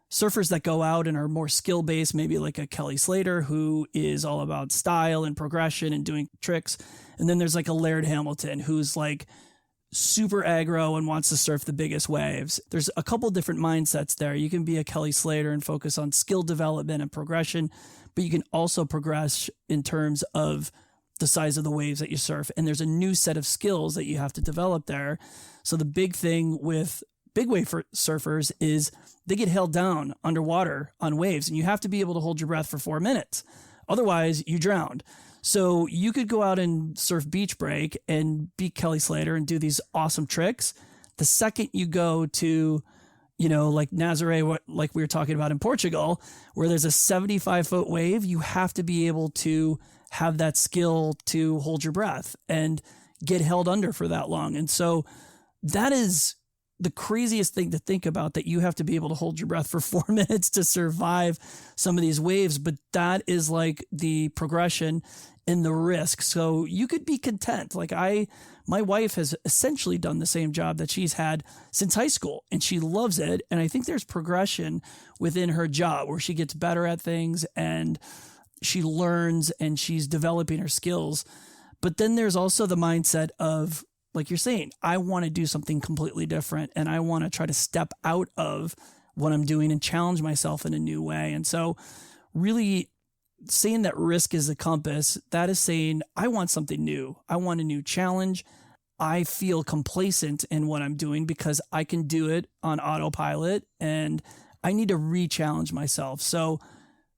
surfers that go out and are more skill based, maybe like a Kelly Slater, who is all about style and progression and doing tricks. And then there's like a Laird Hamilton, who's like super aggro and wants to surf the biggest waves. There's a couple different mindsets there. You can be a Kelly Slater and focus on skill development and progression, but you can also progress in terms of the size of the waves that you surf. And there's a new set of skills that you have to develop there. So the big thing with big wave surfers is they get held down underwater on waves, and you have to be able to hold your breath for 4 minutes. Otherwise, you drowned. So you could go out and surf beach break and beat Kelly Slater and do these awesome tricks. The second you go to, like Nazaré, like we were talking about in Portugal, where there's a 75-foot wave, you have to be able to have that skill to hold your breath and get held under for that long. And so that is the craziest thing to think about, that you have to be able to hold your breath for 4 minutes to survive some of these waves. But that is like the progression and the risk. So you could be content. Like my wife has essentially done the same job that she's had since high school, and she loves it. And I think there's progression within her job where she gets better at things and she learns and she's developing her skills. But then there's also the mindset of like you're saying, I want to do something completely different, and I want to try to step out of what I'm doing and challenge myself in a new way. And so really saying that risk is a compass, that is saying, I want something new. I want a new challenge. I feel complacent in what I'm doing because I can do it on autopilot, and I need to re-challenge myself. So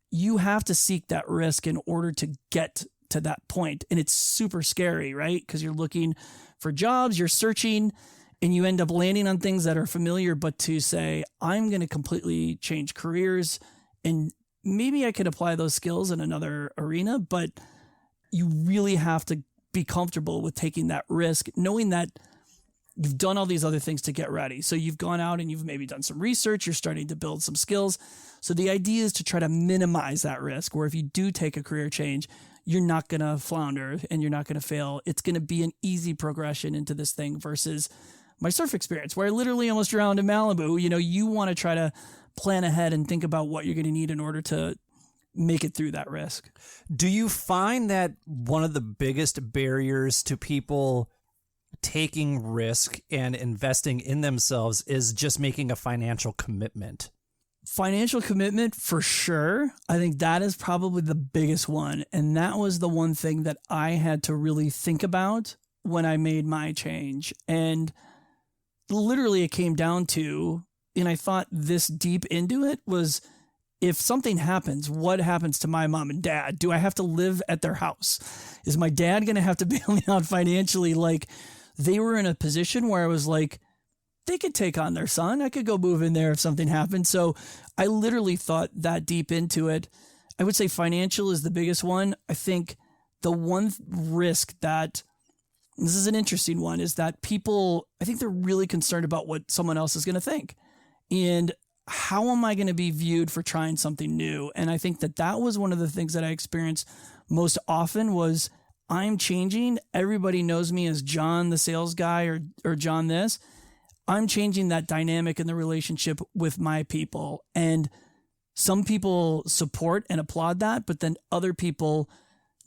you have to seek that risk in order to get to that point. And it's super scary, right? Because you're looking for jobs, you're searching, and you end up landing on things that are familiar. But to say, I'm going to completely change careers, and maybe I could apply those skills in another arena, but you really have to be comfortable with taking that risk, knowing that you've done all these other things to get ready. So you've gone out and you've maybe done some research, you're starting to build some skills. So the idea is to try to minimize that risk, where if you do take a career change, you're not going to flounder and you're not going to fail. It's going to be an easy progression into this thing versus my surf experience, where I literally almost drowned in Malibu. You know, you want to try to plan ahead and think about what you're going to need in order to make it through that risk. Do you find that one of the biggest barriers to people taking risk and investing in themselves is just making a financial commitment? Financial commitment, for sure. I think that is probably the biggest one. And that was the one thing that I had to really think about when I made my change. And literally it came down to, and I thought this deep into it, was if something happens, what happens to my mom and dad? Do I have to live at their house? Is my dad going to have to bail me out financially? Like, they were in a position where I was like, they could take on their son. I could go move in there if something happened. So I literally thought that deep into it. I would say financial is the biggest one. I think the one risk that, this is an interesting one, is that people, I think they're really concerned about what someone else is going to think. And how am I going to be viewed for trying something new? And I think that that was one of the things that I experienced most often was, I'm changing. Everybody knows me as John, the sales guy, or John this. I'm changing that dynamic in the relationship with my people. And some people support and applaud that, but then other people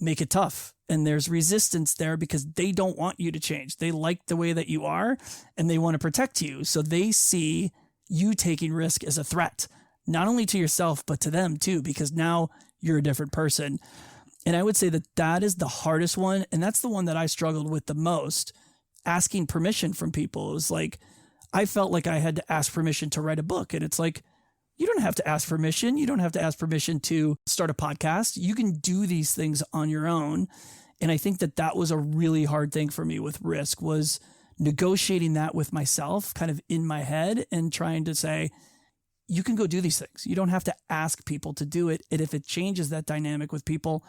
make it tough. And there's resistance there because they don't want you to change. They like the way that you are and they want to protect you. So they see you taking risk as a threat, not only to yourself, but to them too, because now you're a different person. And I would say that that is the hardest one. And that's the one that I struggled with the most, asking permission from people. It was like, I felt like I had to ask permission to write a book. And it's like, you don't have to ask permission. You don't have to ask permission to start a podcast. You can do these things on your own. And I think that that was a really hard thing for me with risk, was negotiating that with myself kind of in my head and trying to say, you can go do these things. You don't have to ask people to do it. And if it changes that dynamic with people,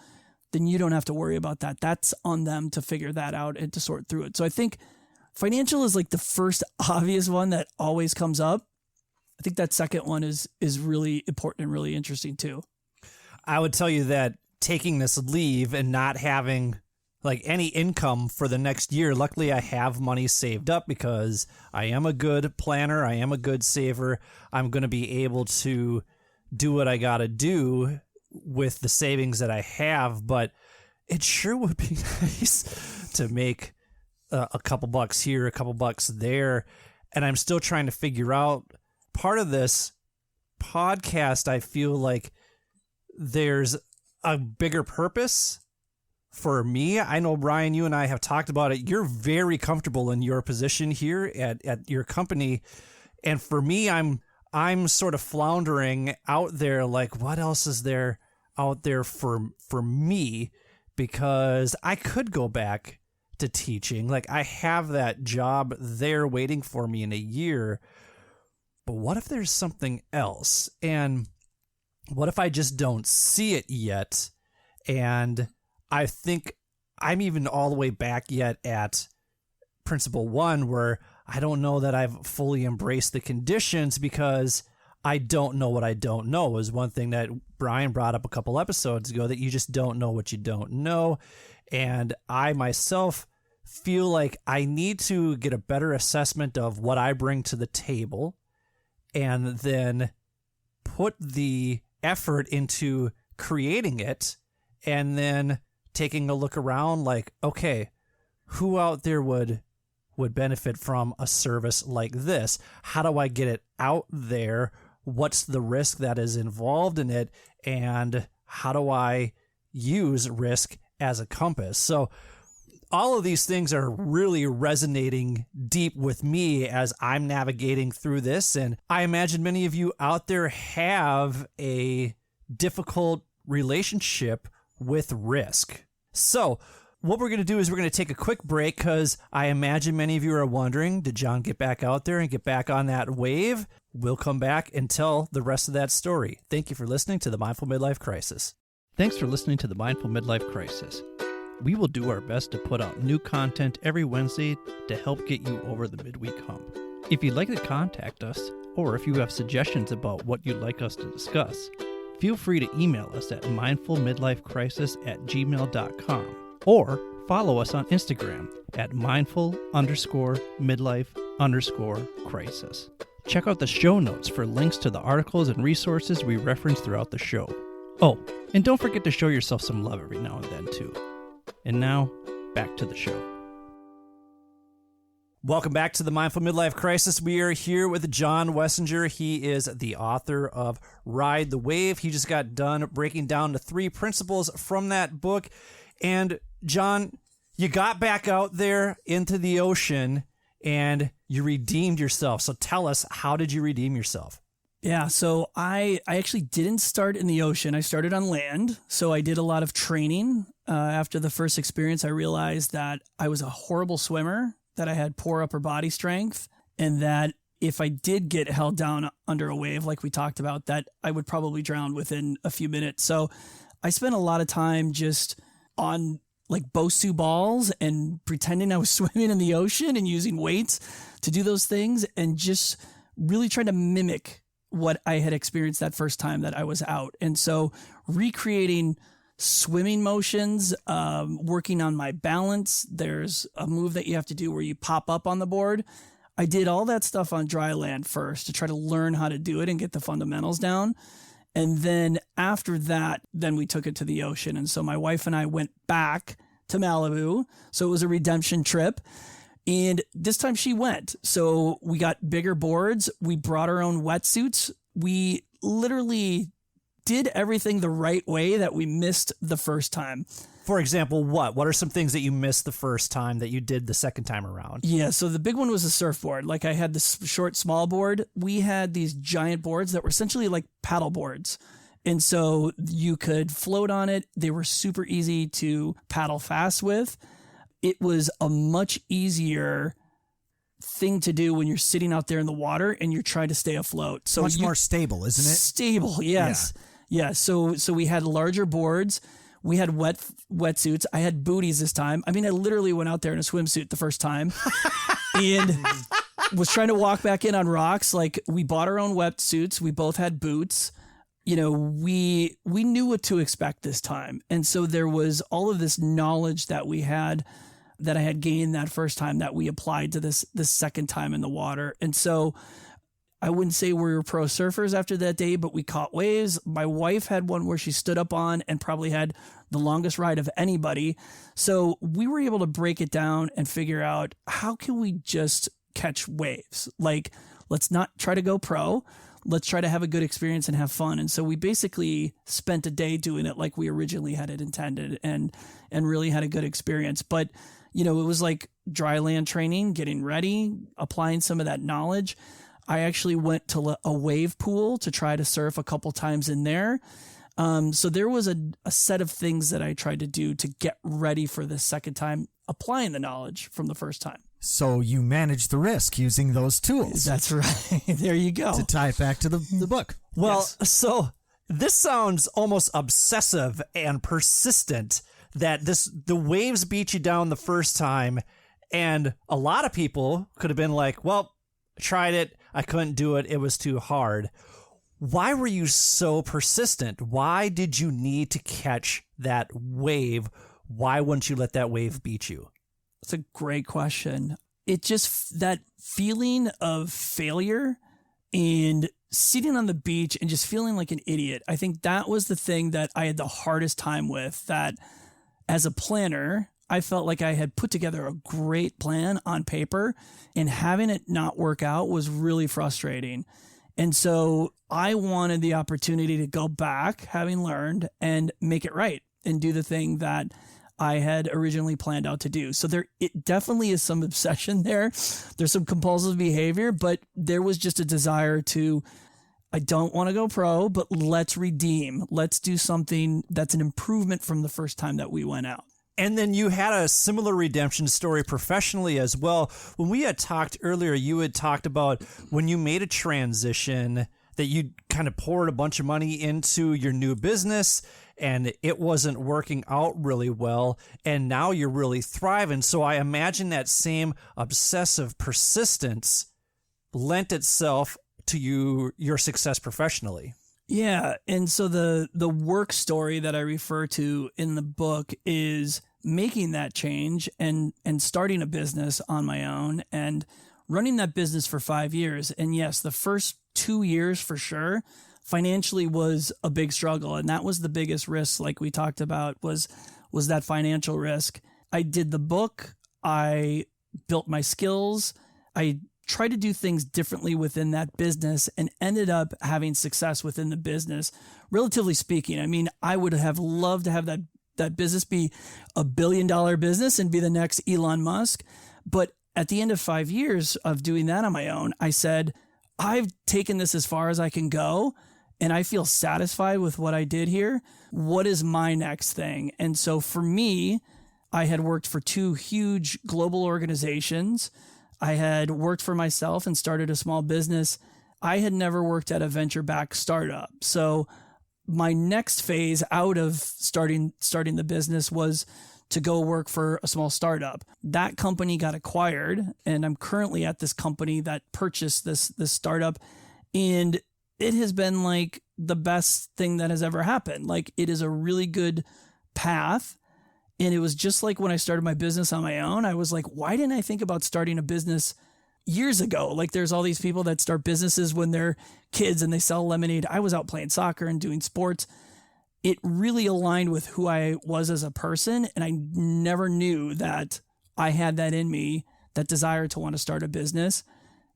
then you don't have to worry about that. That's on them to figure that out and to sort through it. So I think financial is like the first obvious one that always comes up. I think that second one is really important and really interesting too. I would tell you that taking this leave and not having like any income for the next year, luckily I have money saved up because I am a good planner. I am a good saver. I'm going to be able to do what I got to do with the savings that I have, but it sure would be nice to make a couple bucks here, a couple bucks there. And I'm still trying to figure out part of this podcast. I feel like there's a bigger purpose for me. I know, Brian, you and I have talked about it. You're very comfortable in your position here at your company. And for me, I'm sort of floundering out there, like, what else is there out there for me? Because I could go back to teaching. Like, I have that job there waiting for me in a year. But what if there's something else? And what if I just don't see it yet? And I think I'm even all the way back yet at principle one, where I don't know that I've fully embraced the conditions because I don't know what I don't know, is one thing that Brian brought up a couple episodes ago, that you just don't know what you don't know. And I myself feel like I need to get a better assessment of what I bring to the table and then put the effort into creating it and then taking a look around like, okay, who out there would would benefit from a service like this. How do I get it out there? What's the risk that is involved in it? And how do I use risk as a compass? So all of these things are really resonating deep with me as I'm navigating through this. And I imagine many of you out there have a difficult relationship with risk. So what we're going to do is we're going to take a quick break because I imagine many of you are wondering, did John get back out there and get back on that wave? We'll come back and tell the rest of that story. Thank you for listening to the Mindful Midlife Crisis. Thanks for listening to the Mindful Midlife Crisis. We will do our best to put out new content every Wednesday to help get you over the midweek hump. If you'd like to contact us, or if you have suggestions about what you'd like us to discuss, feel free to email us at mindfulmidlifecrisis@gmail.com or follow us on Instagram at mindful_midlife_crisis. Check out the show notes for links to the articles and resources we reference throughout the show. Oh, and don't forget to show yourself some love every now and then, too. And now, back to the show. Welcome back to the Mindful Midlife Crisis. We are here with John Wessinger. He is the author of Ride the Wave. He just got done breaking down the 3 principles from that book. And John, you got back out there into the ocean and you redeemed yourself. So tell us, how did you redeem yourself? Yeah, so I actually didn't start in the ocean. I started on land. So I did a lot of training. After the first experience, I realized that I was a horrible swimmer, that I had poor upper body strength, and that if I did get held down under a wave, like we talked about, that I would probably drown within a few minutes. So I spent a lot of time just on like Bosu balls and pretending I was swimming in the ocean and using weights to do those things and just really trying to mimic what I had experienced that first time that I was out. And so recreating swimming motions, working on my balance. There's a move that you have to do where you pop up on the board. I did all that stuff on dry land first to try to learn how to do it and get the fundamentals down. And then after that, then we took it to the ocean. And so my wife and I went back to Malibu. So it was a redemption trip. And this time she went. So we got bigger boards. We brought our own wetsuits. We literally did everything the right way that we missed the first time. For example, what? What are some things that you missed the first time that you did the second time around? Yeah, so the big one was a surfboard. Like I had this short, small board. We had these giant boards that were essentially like paddle boards. And so you could float on it. They were super easy to paddle fast with. It was a much easier thing to do when you're sitting out there in the water and you're trying to stay afloat. So much more stable, isn't it? Stable, yes. Yeah. So we had larger boards. We had wetsuits. I had booties this time. I mean, I literally went out there in a swimsuit the first time and was trying to walk back in on rocks. Like we bought our own wetsuits. We both had boots. You know, we knew what to expect this time. And so there was all of this knowledge that we had, that I had gained that first time, that we applied to this second time in the water. And so I wouldn't say we were pro surfers after that day, but we caught waves. My wife had one where she stood up on and probably had the longest ride of anybody. So we were able to break it down and figure out, how can we just catch waves? Like, let's not try to go pro. Let's try to have a good experience and have fun. And so we basically spent a day doing it like we originally had it intended, and really had a good experience. But, you know, it was like dry land training, getting ready, applying some of that knowledge. I actually went to a wave pool to try to surf a couple times in there. So there was a set of things that I tried to do to get ready for the second time, applying the knowledge from the first time. So you manage the risk using those tools. That's right. There you go. To tie it back to the book. Well, Yes. So this sounds almost obsessive and persistent, that the waves beat you down the first time. And a lot of people could have been like, well, I tried it. I couldn't do it. It was too hard. Why were you so persistent? Why did you need to catch that wave? Why wouldn't you let that wave beat you? That's a great question. It just, that feeling of failure and sitting on the beach and just feeling like an idiot. I think that was the thing that I had the hardest time with, that as a planner, I felt like I had put together a great plan on paper, and having it not work out was really frustrating. And so I wanted the opportunity to go back, having learned, and make it right and do the thing that I had originally planned out to do. So it definitely is some obsession there. There's some compulsive behavior, but there was just a desire to, I don't want to go pro, but let's redeem. Let's do something that's an improvement from the first time that we went out. And then you had a similar redemption story professionally as well. When we had talked earlier, you had talked about when you made a transition that you kind of poured a bunch of money into your new business and it wasn't working out really well. And now you're really thriving. So I imagine that same obsessive persistence lent itself to your success professionally. Yeah. And so the work story that I refer to in the book is making that change and starting a business on my own and running that business for 5 years. And yes, the first 2 years for sure, financially was a big struggle. And that was the biggest risk, like we talked about, was that financial risk. I did the book. I built my skills. I tried to do things differently within that business and ended up having success within the business, relatively speaking. I mean, I would have loved to have that business be $1 billion business and be the next Elon Musk. But at the end of 5 years of doing that on my own, I said, I've taken this as far as I can go, and I feel satisfied with what I did here. What is my next thing? And so for me, I had worked for 2 huge global organizations. I had worked for myself and started a small business. I had never worked at a venture-backed startup. So my next phase out of starting the business was to go work for a small startup. That company got acquired, and I'm currently at this company that purchased this startup, and it has been like the best thing that has ever happened. Like, it is a really good path. And it was just like when I started my business on my own, I was like, why didn't I think about starting a business years ago? Like, there's all these people that start businesses when they're kids and they sell lemonade. I was out playing soccer and doing sports. It really aligned with who I was as a person. And I never knew that I had that in me, that desire to want to start a business.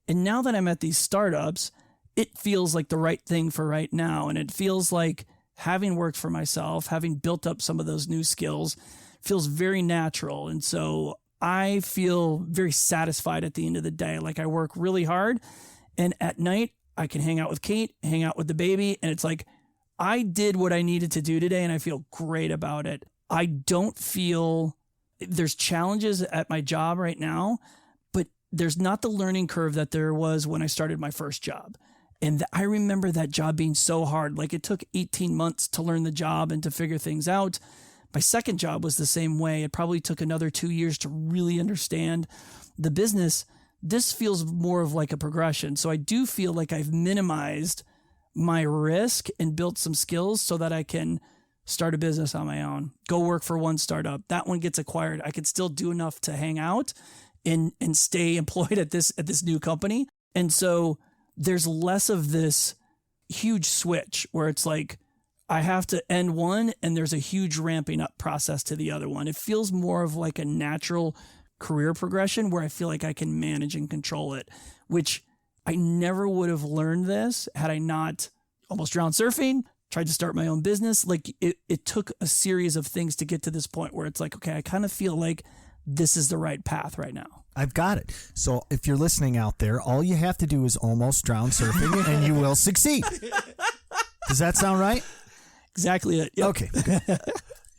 And now that I'm at these startups, it feels like the right thing for right now. And it feels like, having worked for myself, having built up some of those new skills, feels very natural. And so I feel very satisfied at the end of the day. Like, I work really hard, and at night I can hang out with Kate, hang out with the baby. And it's like, I did what I needed to do today, and I feel great about it. I don't feel there's challenges at my job right now, but there's not the learning curve that there was when I started my first job. And I remember that job being so hard. Like, it took 18 months to learn the job and to figure things out. My second job was the same way. It probably took another 2 years to really understand the business. This feels more of like a progression. So I do feel like I've minimized my risk and built some skills so that I can start a business on my own, go work for one startup. That one gets acquired. I can still do enough to hang out and stay employed at this new company. And so there's less of this huge switch where it's like, I have to end one and there's a huge ramping up process to the other one. It feels more of like a natural career progression where I feel like I can manage and control it, which I never would have learned this had I not almost drowned surfing, tried to start my own business. Like, it took a series of things to get to this point where it's like, okay, I kind of feel like this is the right path right now. I've got it. So if you're listening out there, all you have to do is almost drown surfing and you will succeed. Does that sound right? Exactly it. Yep. Okay.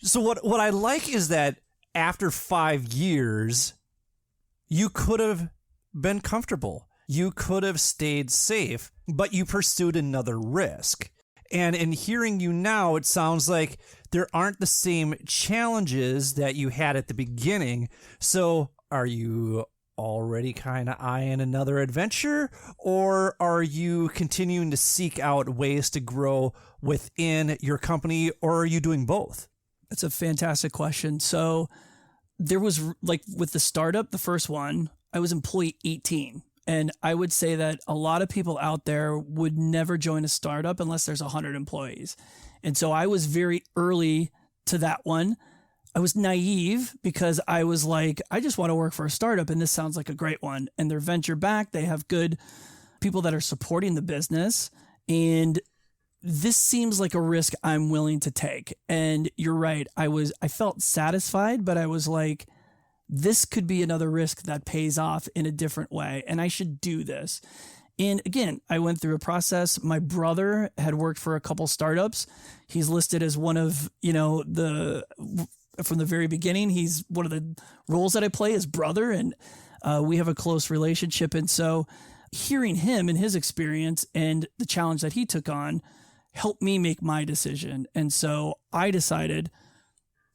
So what I like is that after 5 years, you could have been comfortable. You could have stayed safe, but you pursued another risk. And in hearing you now, it sounds like there aren't the same challenges that you had at the beginning. So are you already kind of eyeing another adventure, or are you continuing to seek out ways to grow within your company, or are you doing both? That's a fantastic question. So there was, like, with the startup, the first one, I was employee 18. And I would say that a lot of people out there would never join a startup unless there's 100 employees. And so I was very early to that one. I was naive because I was like, I just want to work for a startup and this sounds like a great one. And they're venture backed. They have good people that are supporting the business. And this seems like a risk I'm willing to take. And you're right. I felt satisfied, but I was like, this could be another risk that pays off in a different way. And I should do this. And again, I went through a process. My brother had worked for a couple startups. He's listed as one of, from the very beginning, he's one of the roles that I play as brother. And we have a close relationship. And so hearing him and his experience and the challenge that he took on helped me make my decision. And so I decided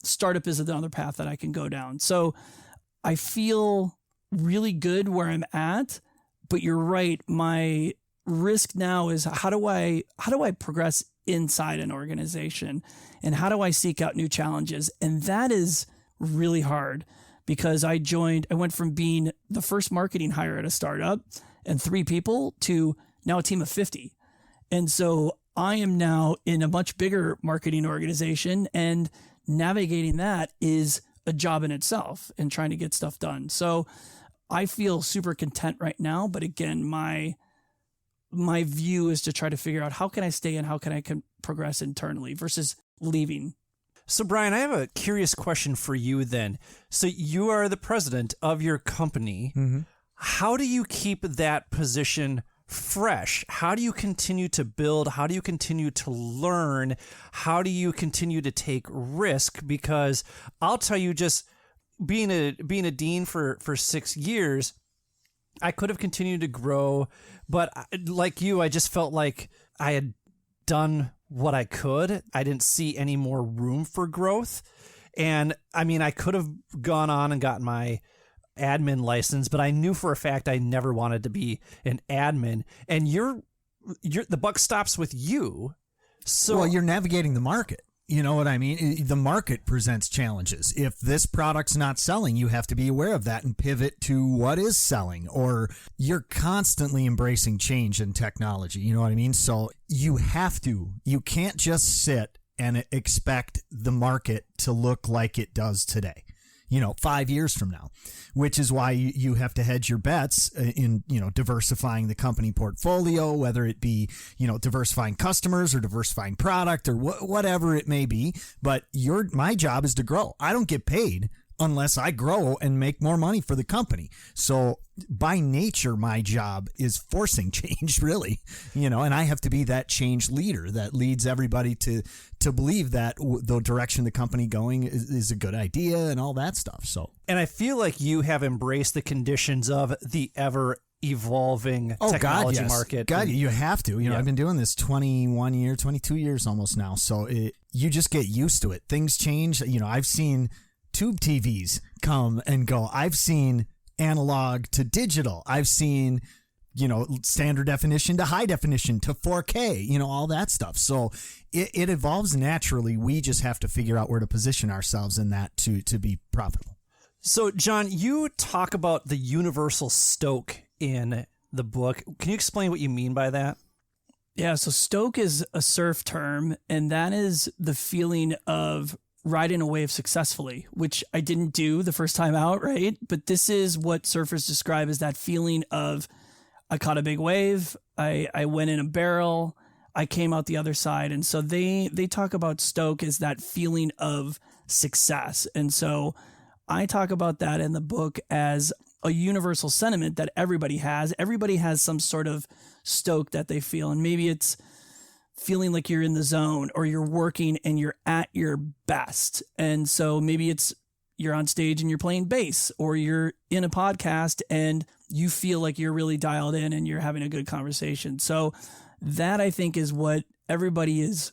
startup is another path that I can go down. So I feel really good where I'm at, but you're right. My risk now is how do I progress inside an organization and how do I seek out new challenges? And that is really hard because I went from being the first marketing hire at a startup and 3 people to now a team of 50. And so I am now in a much bigger marketing organization, and navigating that is a job in itself and trying to get stuff done. So I feel super content right now. But again, my view is to try to figure out how can I stay and how can I progress internally versus leaving. So Brian, I have a curious question for you then. So you are the president of your company. Mm-hmm. How do you keep that position fresh? How do you continue to build? How do you continue to learn? How do you continue to take risk? Because I'll tell you, just being a dean for 6 years, I could have continued to grow, but like you, I just felt like I had done what I could. I didn't see any more room for growth. And I mean, I could have gone on and gotten my admin license, but I knew for a fact I never wanted to be an admin. And you're the buck stops with you. So well, you're navigating the market. You know what I mean? The market presents challenges. If this product's not selling, you have to be aware of that and pivot to what is selling, or you're constantly embracing change in technology. You know what I mean? So you can't just sit and expect the market to look like it does today, 5 years from now, which is why you have to hedge your bets in, diversifying the company portfolio, whether it be, diversifying customers or diversifying product or whatever it may be. But my job is to grow. I don't get paid unless I grow and make more money for the company. So by nature, my job is forcing change, really, and I have to be that change leader that leads everybody to believe that the direction the company going is a good idea and all that stuff. So, and I feel like you have embraced the conditions of the ever evolving technology market. God, you have to. I've been doing this 22 years almost now. So you just get used to it. Things change. I've seen tube TVs come and go. I've seen analog to digital. I've seen, standard definition to high definition to 4K, all that stuff. So it evolves naturally. We just have to figure out where to position ourselves in that to be profitable. So John, you talk about the universal stoke in the book. Can you explain what you mean by that? Yeah. So stoke is a surf term, and that is the feeling of riding a wave successfully, which I didn't do the first time out, right? But this is what surfers describe as that feeling of, I caught a big wave, I went in a barrel, I came out the other side. And so they talk about stoke as that feeling of success. And so I talk about that in the book as a universal sentiment that everybody has. Everybody has some sort of stoke that they feel, and maybe it's feeling like you're in the zone or you're working and you're at your best. And so maybe it's you're on stage and you're playing bass, or you're in a podcast and you feel like you're really dialed in and you're having a good conversation. So that, I think, is what everybody is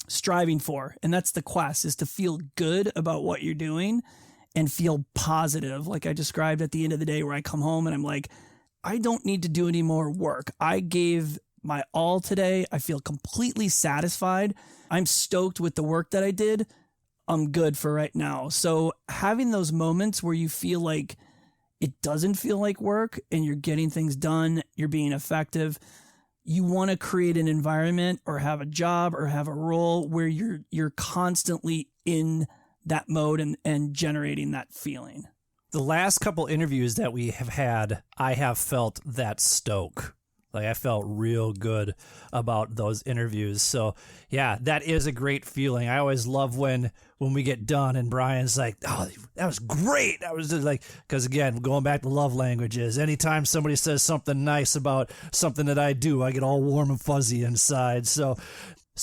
striving for. And that's the quest, is to feel good about what you're doing and feel positive. Like I described at the end of the day, where I come home and I'm like, I don't need to do any more work. I gave my all today. I feel completely satisfied. I'm stoked with the work that I did. I'm good for right now. So having those moments where you feel like it doesn't feel like work and you're getting things done, you're being effective, you want to create an environment or have a job or have a role where you're constantly in that mode and generating that feeling. The last couple interviews that we have had, I have felt that stoke. Like, I felt real good about those interviews. So, yeah, that is a great feeling. I always love when we get done and Brian's like, oh, that was great. That was just like, because again, going back to love languages, anytime somebody says something nice about something that I do, I get all warm and fuzzy inside. So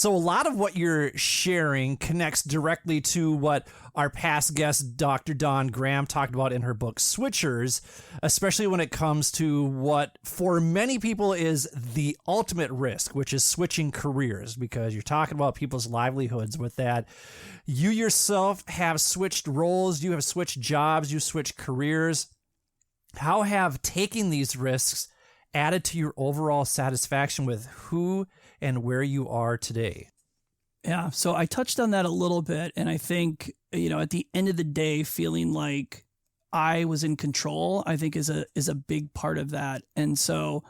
a lot of what you're sharing connects directly to what our past guest, Dr. Dawn Graham, talked about in her book, Switchers, especially when it comes to what for many people is the ultimate risk, which is switching careers, because you're talking about people's livelihoods with that. You yourself have switched roles, you have switched jobs, you switched careers. How have taking these risks added to your overall satisfaction with who and where you are today? Yeah, so I touched on that a little bit, and I think, at the end of the day, feeling like I was in control, I think is a big part of that. And so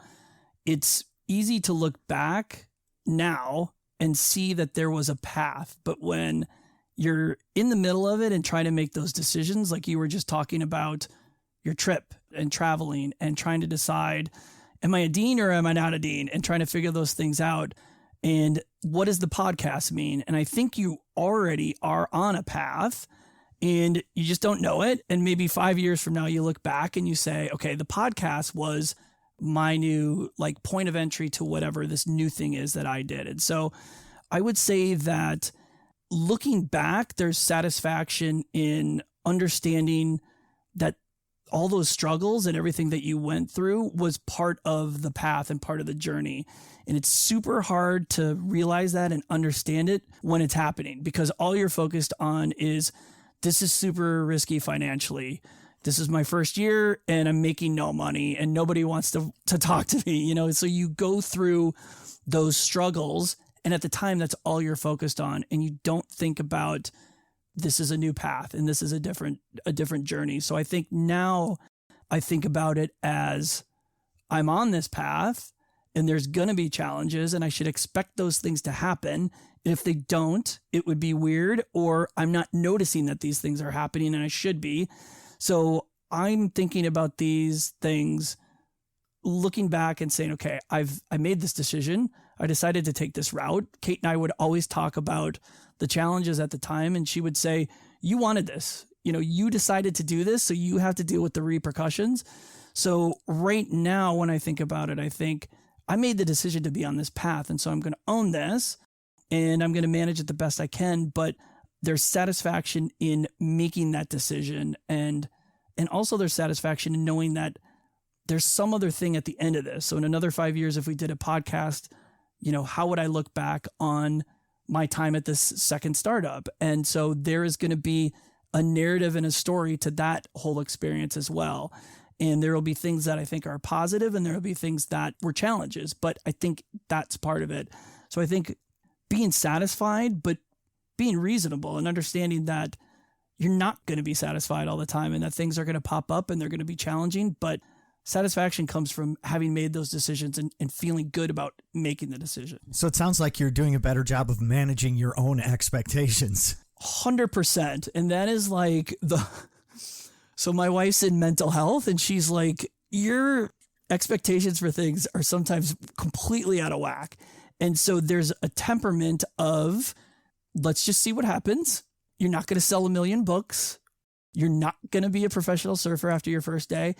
it's easy to look back now and see that there was a path, but when you're in the middle of it and trying to make those decisions, like you were just talking about your trip and traveling and trying to decide, am I a dean or am I not a dean, and trying to figure those things out. And what does the podcast mean? And I think you already are on a path and you just don't know it. And maybe 5 years from now, you look back and you say, okay, the podcast was my new point of entry to whatever this new thing is that I did. And so I would say that looking back, there's satisfaction in understanding that all those struggles and everything that you went through was part of the path and part of the journey. And it's super hard to realize that and understand it when it's happening, because all you're focused on is, this is super risky financially. This is my first year and I'm making no money and nobody wants to talk to me, So you go through those struggles, and at the time that's all you're focused on, and you don't think about, this is a new path and this is a different journey. So I think now I think about it as, I'm on this path and there's going to be challenges and I should expect those things to happen. And if they don't, it would be weird, or I'm not noticing that these things are happening and I should be. So I'm thinking about these things, looking back and saying, okay, I made this decision. I decided to take this route. Kate and I would always talk about the challenges at the time, and she would say, you wanted this, you decided to do this, so you have to deal with the repercussions. So right now, when I think about it, I think I made the decision to be on this path, and so I'm going to own this and I'm going to manage it the best I can. But there's satisfaction in making that decision, and also there's satisfaction in knowing that there's some other thing at the end of this. So in another 5 years, if we did a podcast, how would I look back on my time at this second startup? And so there is going to be a narrative and a story to that whole experience as well. And there will be things that I think are positive, and there will be things that were challenges, but I think that's part of it. So I think being satisfied, but being reasonable and understanding that you're not going to be satisfied all the time, and that things are going to pop up and they're going to be challenging, but satisfaction comes from having made those decisions and feeling good about making the decision. So it sounds like you're doing a better job of managing your own expectations. 100%. And that is so my wife's in mental health, and she's like, your expectations for things are sometimes completely out of whack. And so there's a temperament of, let's just see what happens. You're not going to sell 1 million books. You're not going to be a professional surfer after your first day.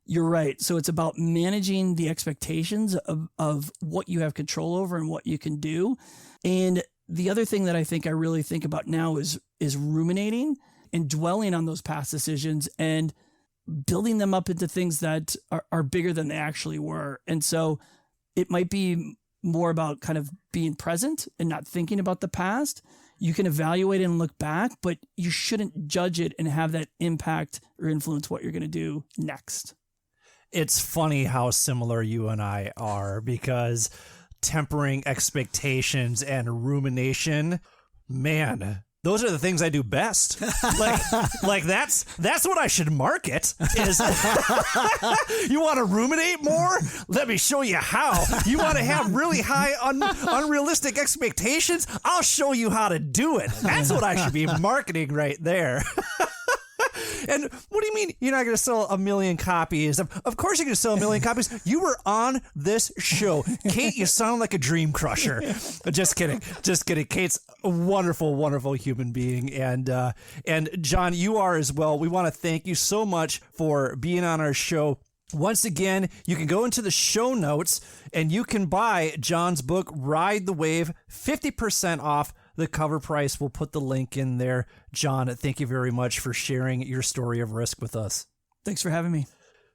You're right. So it's about managing the expectations of what you have control over and what you can do. And the other thing that I think I really think about now is ruminating and dwelling on those past decisions and building them up into things that are bigger than they actually were. And so it might be more about kind of being present and not thinking about the past. You can evaluate and look back, but you shouldn't judge it and have that impact or influence what you're going to do next. It's funny how similar you and I are, because tempering expectations and rumination, man, Those are the things I do best. Like that's what I should market is you want to ruminate more? Let me show you how. You want to have really high unrealistic expectations? I'll show you how to do it. That's what I should be marketing right there. And what do you mean you're not going to sell 1 million copies? Of course you're going to sell 1 million copies. You were on this show. Kate, you sound like a dream crusher. Just kidding. Just kidding. Kate's a wonderful, wonderful human being. And John, you are as well. We want to thank you so much for being on our show. Once again, you can go into the show notes and you can buy John's book, Ride the Wave, 50% off the cover price. We'll put the link in there. John, thank you very much for sharing your story of risk with us. Thanks for having me.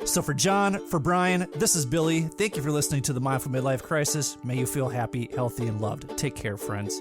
So for John, for Brian, this is Billy. Thank you for listening to the Mindful Midlife Crisis. May you feel happy, healthy, and loved. Take care, friends.